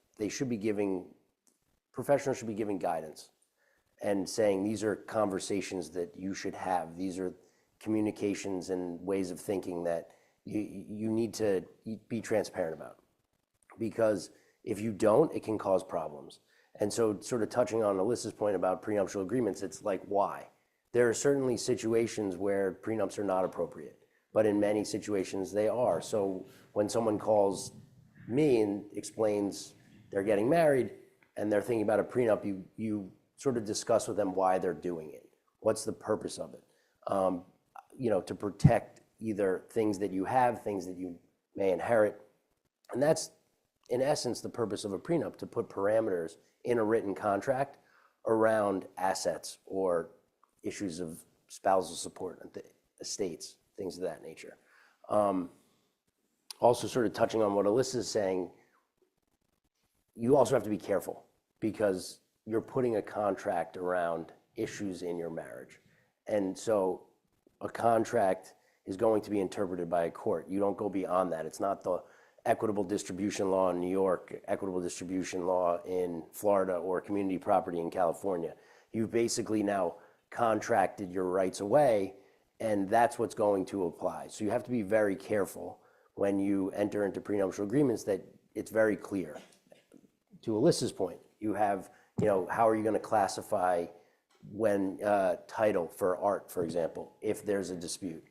professionals should be giving guidance and saying these are conversations that you should have. These are communications and ways of thinking that you need to be transparent about. Because if you don't, it can cause problems. And so sort of touching on Alyssa's point about prenuptial agreements, it's like, why? There are certainly situations where prenups are not appropriate, but in many situations they are. So when someone calls me and explains they're getting married and they're thinking about a prenup, you sort of discuss with them why they're doing it. What's the purpose of it? To protect either things that you have, things that you may inherit. And that's, in essence, the purpose of a prenup, to put parameters in a written contract around assets or issues of spousal support, estates, things of that nature. Also sort of touching on what Alyssa is saying, you also have to be careful because you're putting a contract around issues in your marriage. And so a contract is going to be interpreted by a court. You don't go beyond that. It's not the equitable distribution law in New York, equitable distribution law in Florida, or community property in California. You've basically now contracted your rights away, and that's what's going to apply. So you have to be very careful when you enter into prenuptial agreements that it's very clear. To Alyssa's point, you have, how are you going to classify when title for art, for example, if there's a dispute,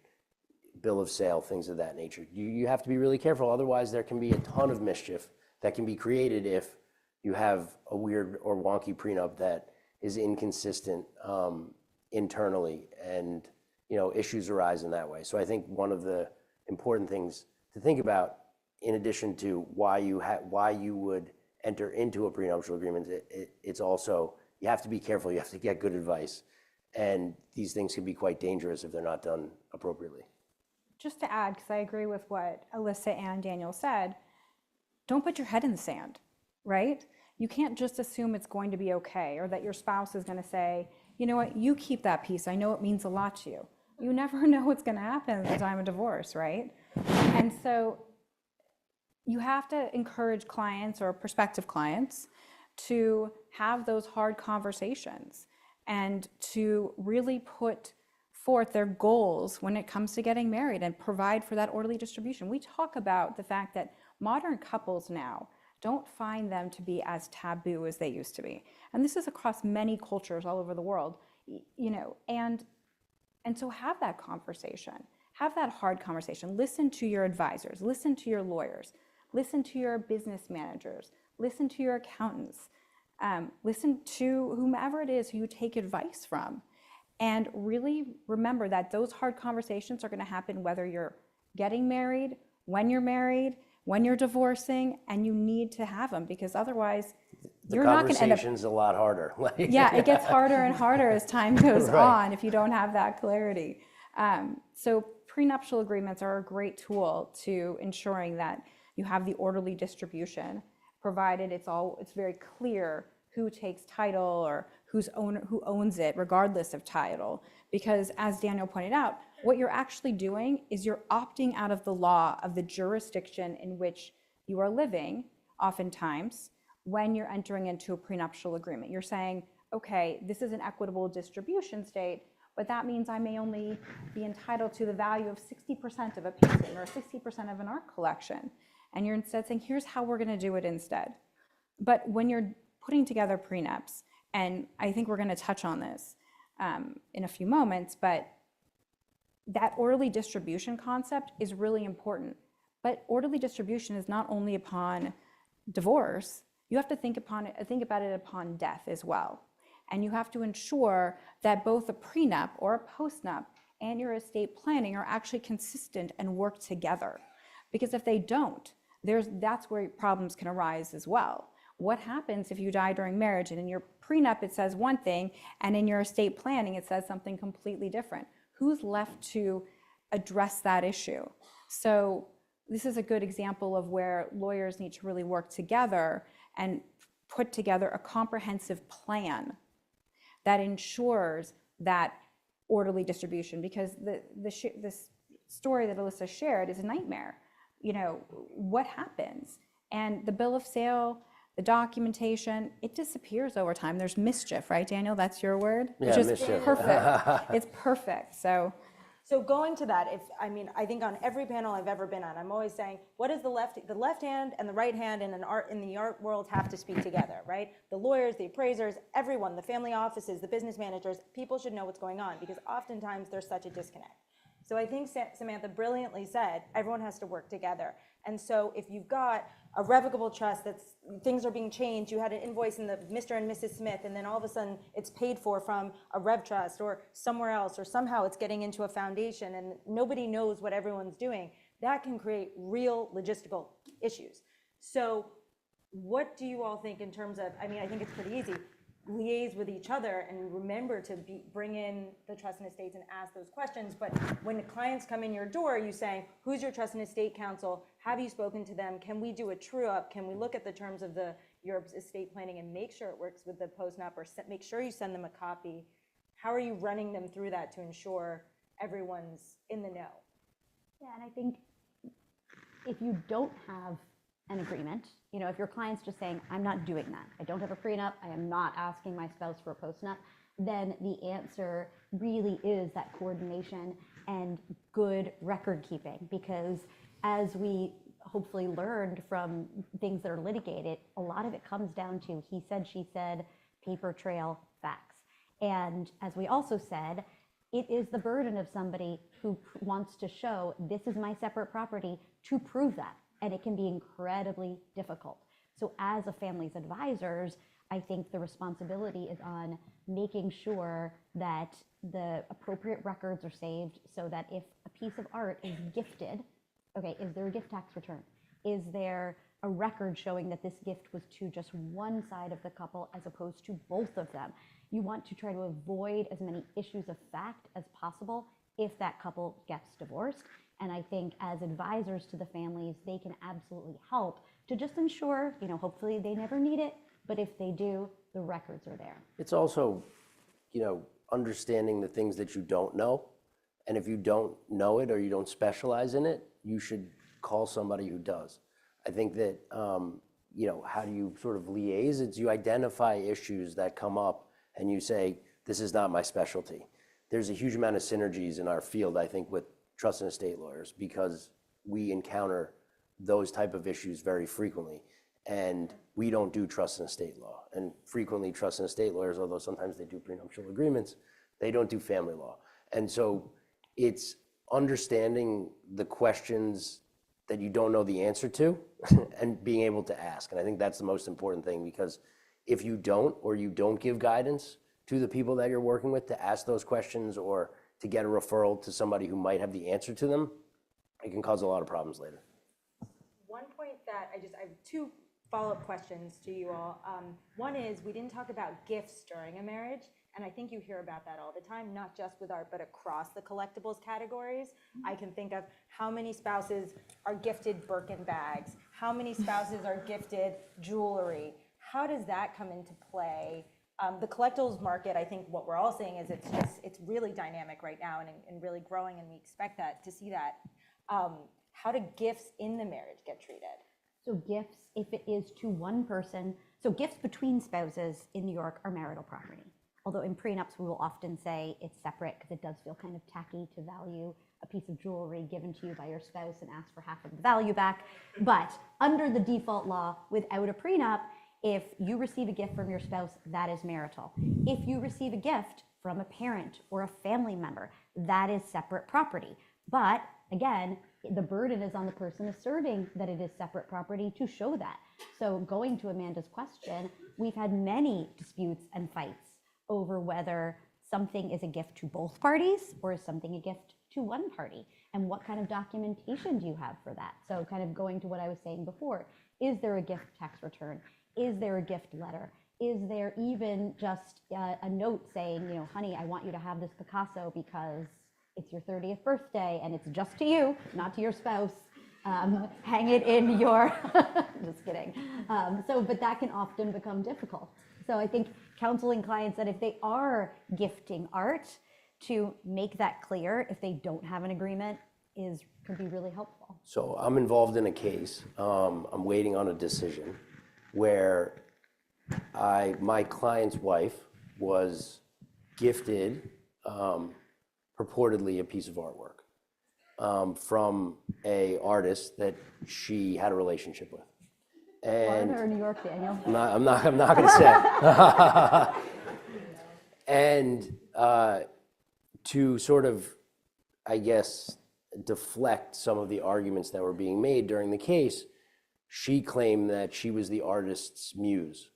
bill of sale, things of that nature. You have to be really careful. Otherwise, there can be a ton of mischief that can be created if you have a weird or wonky prenup that is inconsistent internally, and issues arise in that way. So I think one of the important things to think about, in addition to why you would enter into a prenuptial agreement, it's also, you have to be careful. You have to get good advice, and these things can be quite dangerous if they're not done appropriately. Just to add, because I agree with what Alyssa and Daniel said, don't put your head in the sand, right? You can't just assume it's going to be okay, or that your spouse is going to say, you know what, you keep that piece. I know it means a lot to you. You never know what's going to happen at the time of divorce, right? And so you have to encourage clients or prospective clients to have those hard conversations and to really put forth their goals when it comes to getting married and provide for that orderly distribution. We talk about the fact that modern couples now don't find them to be as taboo as they used to be. And this is across many cultures all over the world, and so have that conversation, have that hard conversation. Listen to your advisors, listen to your lawyers, listen to your business managers, listen to your accountants, listen to whomever it is who you take advice from. And really remember that those hard conversations are going to happen whether you're getting married, when you're divorcing, and you need to have them, because otherwise you're not going to end up. The conversation's a lot harder. Yeah, it gets harder and harder as time goes on if you don't have that clarity. So prenuptial agreements are a great tool to ensuring that you have the orderly distribution, provided it's very clear who takes title or who owns it, regardless of title. Because as Daniel pointed out, what you're actually doing is you're opting out of the law of the jurisdiction in which you are living, oftentimes, when you're entering into a prenuptial agreement. You're saying, okay, this is an equitable distribution state, but that means I may only be entitled to the value of 60% of a painting or 60% of an art collection. And you're instead saying, here's how we're going to do it instead. But when you're putting together prenups, and I think we're going to touch on this in a few moments, but that orderly distribution concept is really important. But orderly distribution is not only upon divorce. You have to think about it upon death as well. And you have to ensure that both a prenup or a postnup and your estate planning are actually consistent and work together. Because if they don't, that's where problems can arise as well. What happens if you die during marriage and in your prenup it says one thing and in your estate planning it says something completely different? Who's left to address that issue? So this is a good example of where lawyers need to really work together and put together a comprehensive plan that ensures that orderly distribution, because this story that Alyssa shared is a nightmare. What happens? And the bill of sale, the documentation, it disappears over time. There's mischief, right, Daniel? That's your word? Yeah, which is mischief. Perfect. It's perfect. So going to that, I think on every panel I've ever been on, I'm always saying, what does the left hand and the right hand in the art world have to speak together, right? The lawyers, the appraisers, everyone, the family offices, the business managers, people should know what's going on, because oftentimes there's such a disconnect. So I think Samantha brilliantly said, everyone has to work together. And so if you've got a revocable trust things are being changed, you had an invoice in the Mr. and Mrs. Smith, and then all of a sudden it's paid for from a rev trust or somewhere else, or somehow it's getting into a foundation and nobody knows what everyone's doing, that can create real logistical issues. So what do you all think in terms of, I think it's pretty easy, liaise with each other and remember to bring in the trust and estates and ask those questions. But when the clients come in your door, you saying, who's your trust and estate counsel? Have you spoken to them? Can we do a true up? Can we look at the terms of your estate planning and make sure it works with the postnup, or make sure you send them a copy? How are you running them through that to ensure everyone's in the know? Yeah, and I think if you don't have an agreement, you know, if your client's just saying, I'm not doing that, I don't have a prenup, I am not asking my spouse for a postnup, then the answer really is that coordination and good record keeping, because as we hopefully learned from things that are litigated, a lot of it comes down to he said, she said, paper trail facts. And as we also said, it is the burden of somebody who wants to show this is my separate property to prove that. And it can be incredibly difficult. So as a family's advisors, I think the responsibility is on making sure that the appropriate records are saved so that if a piece of art is gifted, okay, is there a gift tax return? Is there a record showing that this gift was to just one side of the couple as opposed to both of them? You want to try to avoid as many issues of fact as possible if that couple gets divorced. And I think as advisors to the families, they can absolutely help to just ensure, you know, hopefully they never need it, but if they do, the records are there. It's also, you know, understanding the things that you don't know. And if you don't know it or you don't specialize in it, you should call somebody who does. I think that, you know, how do you sort of liaise? It's you identify issues that come up and you say, this is not my specialty. There's a huge amount of synergies in our field, I think, with trust and estate lawyers, because we encounter those type of issues very frequently. And we don't do trust and estate law. And frequently trust and estate lawyers, although sometimes they do prenuptial agreements, they don't do family law. And so it's understanding the questions that you don't know the answer to and being able to ask. And I think that's the most important thing, because if you don't, or you don't give guidance to the people that you're working with to ask those questions or to get a referral to somebody who might have the answer to them, it can cause a lot of problems later. One point that I have two follow-up questions to you all. One is, we didn't talk about gifts during a marriage, and I think you hear about that all the time, not just with art, but across the collectibles categories. I can think of how many spouses are gifted Birkin bags, how many spouses are gifted jewelry. How does that come into play? The collectibles market, I think what we're all seeing is it's really dynamic right now and really growing, and we expect that to see that. How do gifts in the marriage get treated? So gifts, if it is to one person, so gifts between spouses in New York are marital property. Although in prenups, we will often say it's separate because it does feel kind of tacky to value a piece of jewelry given to you by your spouse and ask for half of the value back. But under the default law, without a prenup, if you receive a gift from your spouse, that is marital. If you receive a gift from a parent or a family member, that is separate property. But again, the burden is on the person asserting that it is separate property to show that. So going to Amanda's question, we've had many disputes and fights over whether something is a gift to both parties or is something a gift to one party, and what kind of documentation do you have for that? So kind of going to what I was saying before, is there a gift tax return? Is there a gift letter? Is there even just a note saying, you know, honey, I want you to have this Picasso because it's your 30th birthday and it's just to you, not to your spouse. Hang it in your, just kidding. But that can often become difficult. So I think counseling clients that if they are gifting art, to make that clear if they don't have an agreement could be really helpful. So I'm involved in a case, I'm waiting on a decision where my client's wife was gifted purportedly a piece of artwork from a artist that she had a relationship with. And Florida or New York, Daniel? I'm not going to say. And to sort of, I guess, deflect some of the arguments that were being made during the case, she claimed that she was the artist's muse.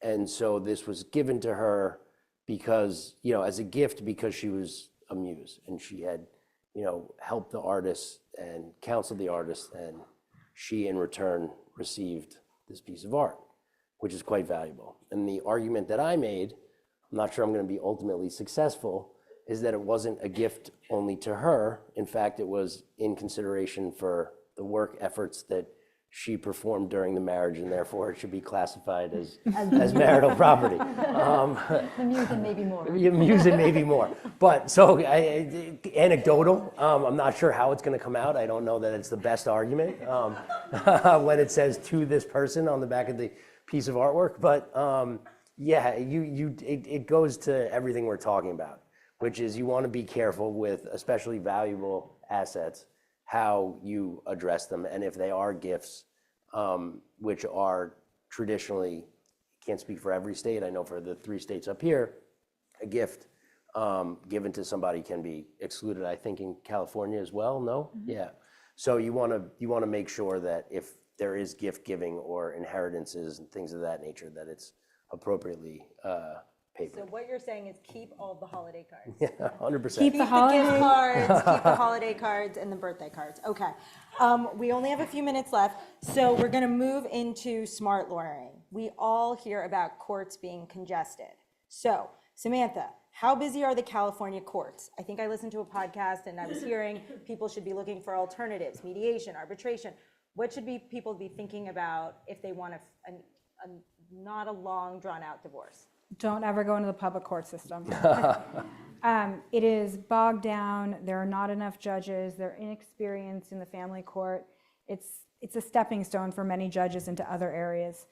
And so this was given to her because, you know, as a gift, because she was a muse and she had, you know, helped the artist and counseled the artist, and she in return received this piece of art, which is quite valuable. And the argument that I made, I'm not sure I'm going to be ultimately successful, is that it wasn't a gift only to her. In fact, it was in consideration for the work efforts that she performed during the marriage, and therefore it should be classified as marital property. The Musin maybe more. Amusing, maybe more. But so anecdotal. I'm not sure how it's going to come out. I don't know that it's the best argument when it says to this person on the back of the piece of artwork. But yeah, it goes to everything we're talking about, which is you want to be careful with especially valuable assets, how you address them, and if they are gifts, which are traditionally, can't speak for every state, I know for the 3 states up here, a gift given to somebody can be excluded. I think in California as well, no? Mm-hmm. Yeah. So you want to make sure that if there is gift giving or inheritances and things of that nature, that it's appropriately papered. So what you're saying is keep all the holiday cards. Yeah, 100%. Keep the holiday gift cards, keep the holiday cards, and the birthday cards. Okay. We only have a few minutes left, so we're going to move into smart lawyering. We all hear about courts being congested. So, Samantha, how busy are the California courts? I think I listened to a podcast and I was hearing people should be looking for alternatives, mediation, arbitration. What should people be thinking about if they want not a long, drawn-out divorce? Don't ever go into the public court system. It is bogged down. There are not enough judges. They're inexperienced in the family court. It's a stepping stone for many judges into other areas.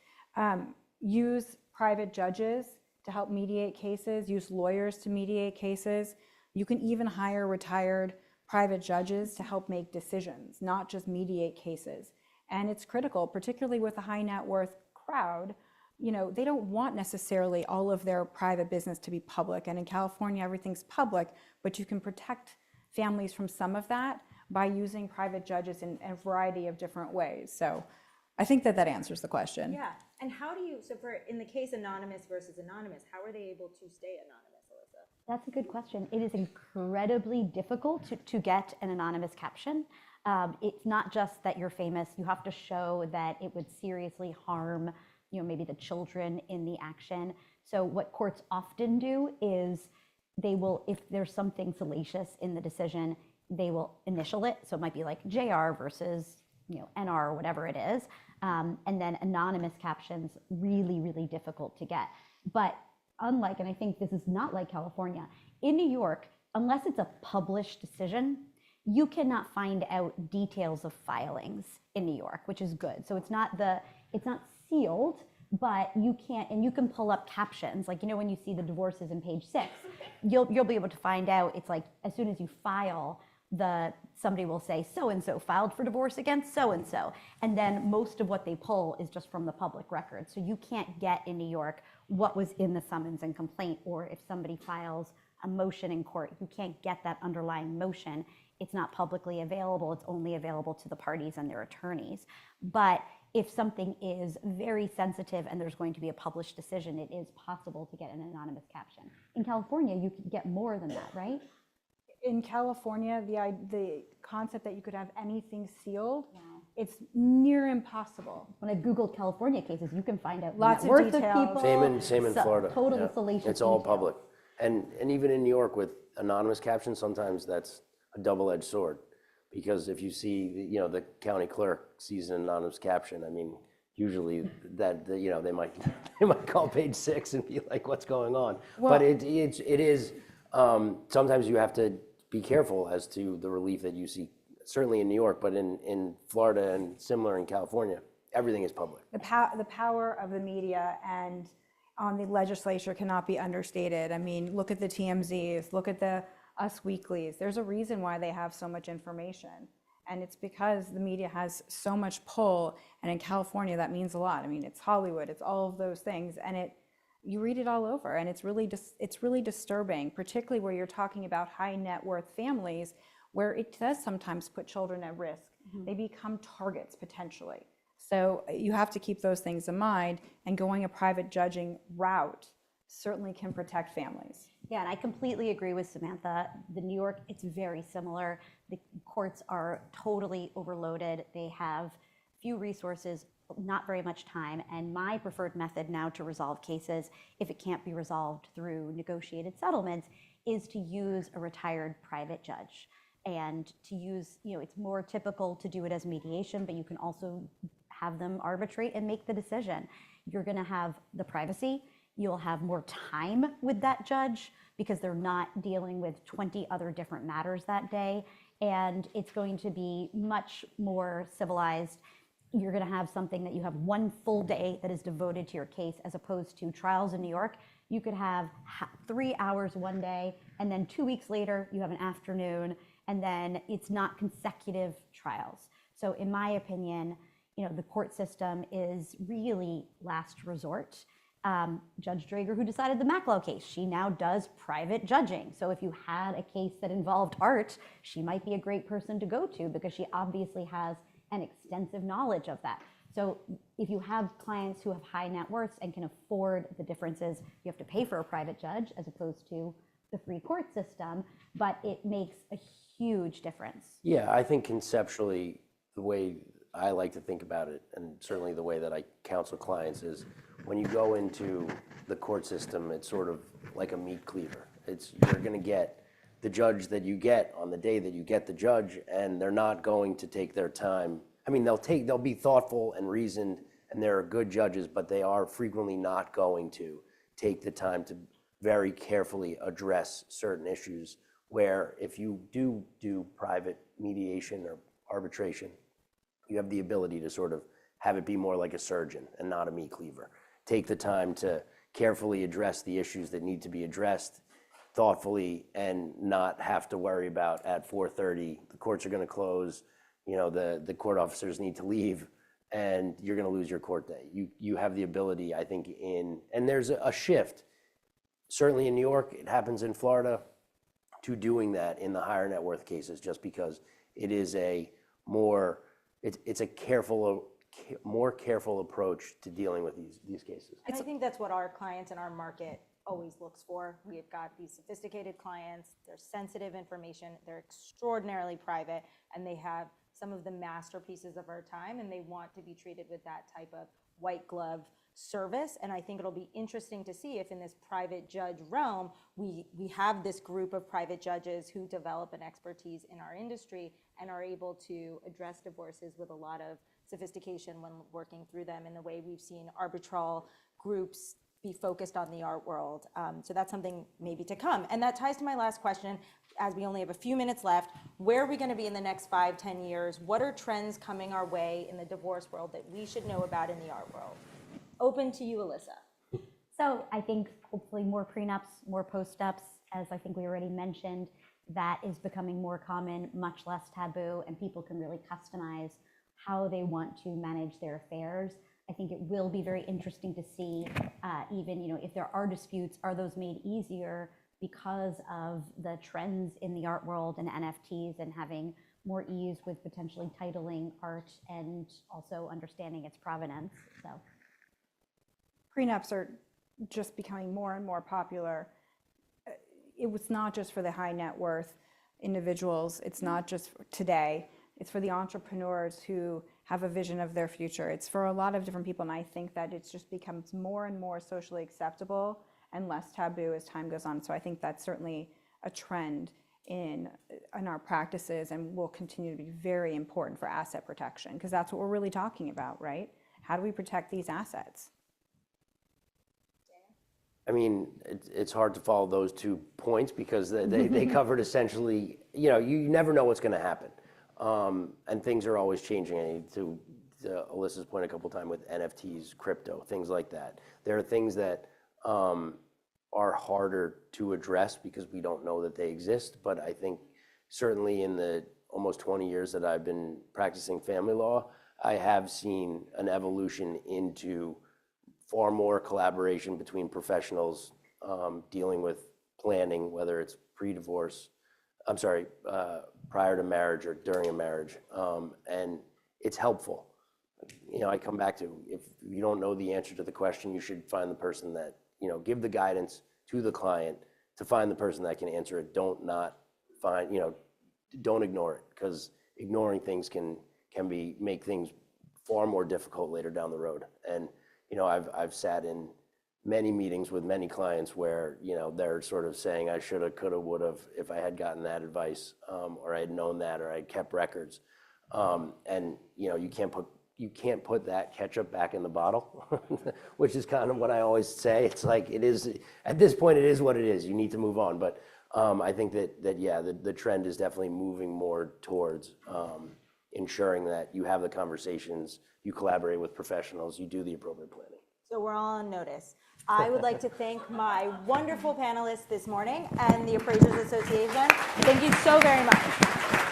Use private judges to help mediate cases. Use lawyers to mediate cases. You can even hire retired private judges to help make decisions, not just mediate cases. And it's critical, particularly with a high net worth crowd. You know, they don't want necessarily all of their private business to be public. And in California, everything's public, but you can protect families from some of that by using private judges in a variety of different ways. So I think that answers the question. Yeah. And how do you, so for in the case anonymous versus anonymous, how are they able to stay anonymous, Alyssa? That's a good question. It is incredibly difficult to get an anonymous caption. It's not just that you're famous. You have to show that it would seriously harm maybe the children in the action. So what courts often do is they will, if there's something salacious in the decision, they will initial it. So it might be like JR versus, NR or whatever it is. And then anonymous captions, really, really difficult to get. But unlike, and I think this is not like California, in New York, unless it's a published decision, you cannot find out details of filings in New York, which is good. So it's not sealed, but you can pull up captions. Like, when you see the divorces in page 6, you'll be able to find out. It's like, as soon as you file, somebody will say, so-and-so filed for divorce against so-and-so. And then most of what they pull is just from the public record. So you can't get in New York what was in the summons and complaint, or if somebody files a motion in court, you can't get that underlying motion. It's not publicly available. It's only available to the parties and their attorneys. But if something is very sensitive and there's going to be a published decision, it is possible to get an anonymous caption. In California, you can get more than that, right? In California, the concept that you could have anything sealed, it's near impossible. When I Googled California cases, you can find out lots of worth details. Of people. Same in Florida. Totally salacious. It's all details. public. And even in New York with anonymous captions, sometimes that's a double-edged sword. Because if you see, the county clerk sees an anonymous caption, I mean, usually that, they might call page 6 and be like, what's going on? Well, but it is, sometimes you have to be careful as to the relief that you see, certainly in New York, but in Florida and similar in California, everything is public. The power of the media and on the legislature cannot be understated. I mean, look at the TMZs, look at the Us Weeklies. There's a reason why they have so much information. And it's because the media has so much pull. And in California, that means a lot. I mean, it's Hollywood, it's all of those things. And you read it all over. And it's really disturbing, particularly where you're talking about high net worth families, where it does sometimes put children at risk. Mm-hmm. They become targets potentially. So you have to keep those things in mind. And going a private judging route certainly can protect families. Yeah, and I completely agree with Samantha. The New York, it's very similar. The courts are totally overloaded. They have few resources, not very much time. And my preferred method now to resolve cases, if it can't be resolved through negotiated settlements, is to use a retired private judge. And to use, it's more typical to do it as mediation, but you can also have them arbitrate and make the decision. You're going to have the privacy. You'll have more time with that judge because they're not dealing with 20 other different matters that day. And it's going to be much more civilized. You're going to have something that you have one full day that is devoted to your case, as opposed to trials in New York. You could have 3 hours one day, and then 2 weeks later, you have an afternoon, and then it's not consecutive trials. So in my opinion, the court system is really last resort. Judge Drager, who decided the Macklow case, she now does private judging. So if you had a case that involved art, she might be a great person to go to because she obviously has an extensive knowledge of that. So if you have clients who have high net worths and can afford the differences, you have to pay for a private judge as opposed to the free court system, but it makes a huge difference. Yeah, I think conceptually, the way I like to think about it, and certainly the way that I counsel clients, is when you go into the court system, it's sort of like a meat cleaver. You're going to get the judge that you get on the day that you get the judge, and they're not going to take their time. I mean, they'll be thoughtful and reasoned, and they're good judges, but they are frequently not going to take the time to very carefully address certain issues, where if you do private mediation or arbitration, you have the ability to sort of have it be more like a surgeon and not a meat cleaver. Take the time to carefully address the issues that need to be addressed thoughtfully, and not have to worry about at 4:30 the courts are going to close, the court officers need to leave, and you're going to lose your court day. You have the ability, I think, and there's a shift. Certainly in New York, it happens in Florida, to doing that in the higher net worth cases, just because it is it's a more careful approach to dealing with these cases. And I think that's what our clients in our market always looks for. We've got these sophisticated clients, they're sensitive information, they're extraordinarily private, and they have some of the masterpieces of our time, and they want to be treated with that type of white glove service. And I think it'll be interesting to see if in this private judge realm, we have this group of private judges who develop an expertise in our industry and are able to address divorces with a lot of sophistication when working through them, in the way we've seen arbitral groups be focused on the art world. So that's something maybe to come. And that ties to my last question, as we only have a few minutes left. Where are we going to be in the next 5-10 years? What are trends coming our way in the divorce world that we should know about in the art world? Open to you, Alyssa. So I think hopefully more prenups, more post-ups, as I think we already mentioned, that is becoming more common, much less taboo, and people can really customize how they want to manage their affairs. I think it will be very interesting to see, even if there are disputes, are those made easier because of the trends in the art world and NFTs, and having more ease with potentially titling art and also understanding its provenance. So Prenups are just becoming more and more popular. It was not just for the high net worth individuals. It's not just for today. It's for the entrepreneurs who have a vision of their future. It's for a lot of different people, and I think that it's just becomes more and more socially acceptable and less taboo as time goes on. So I think that's certainly a trend in our practices, and will continue to be very important for asset protection, because that's what we're really talking about, right? How do we protect these assets? I mean, it's hard to follow those 2 points because they covered essentially, you never know what's going to happen. And things are always changing. And to Alyssa's point a couple times with NFTs, crypto, things like that. There are things that are harder to address because we don't know that they exist. But I think certainly in the almost 20 years that I've been practicing family law, I have seen an evolution into far more collaboration between professionals dealing with planning, whether it's prior to marriage or during a marriage. And it's helpful. I come back to, if you don't know the answer to the question, you should find the person that, give the guidance to the client to find the person that can answer it. Don't ignore it, because ignoring things can make things far more difficult later down the road. And, I've sat in many meetings with many clients where, they're sort of saying, I shoulda, coulda, woulda, if I had gotten that advice, or I had known that, or I had kept records. And, you can't put you can't put that ketchup back in the bottle, which is kind of what I always say. It's like, it is, at this point, it is what it is. You need to move on. But I think that yeah, the trend is definitely moving more towards ensuring that you have the conversations, you collaborate with professionals, you do the appropriate planning. So we're all on notice. I would like to thank my wonderful panelists this morning and the Appraisers Association. Thank you so very much.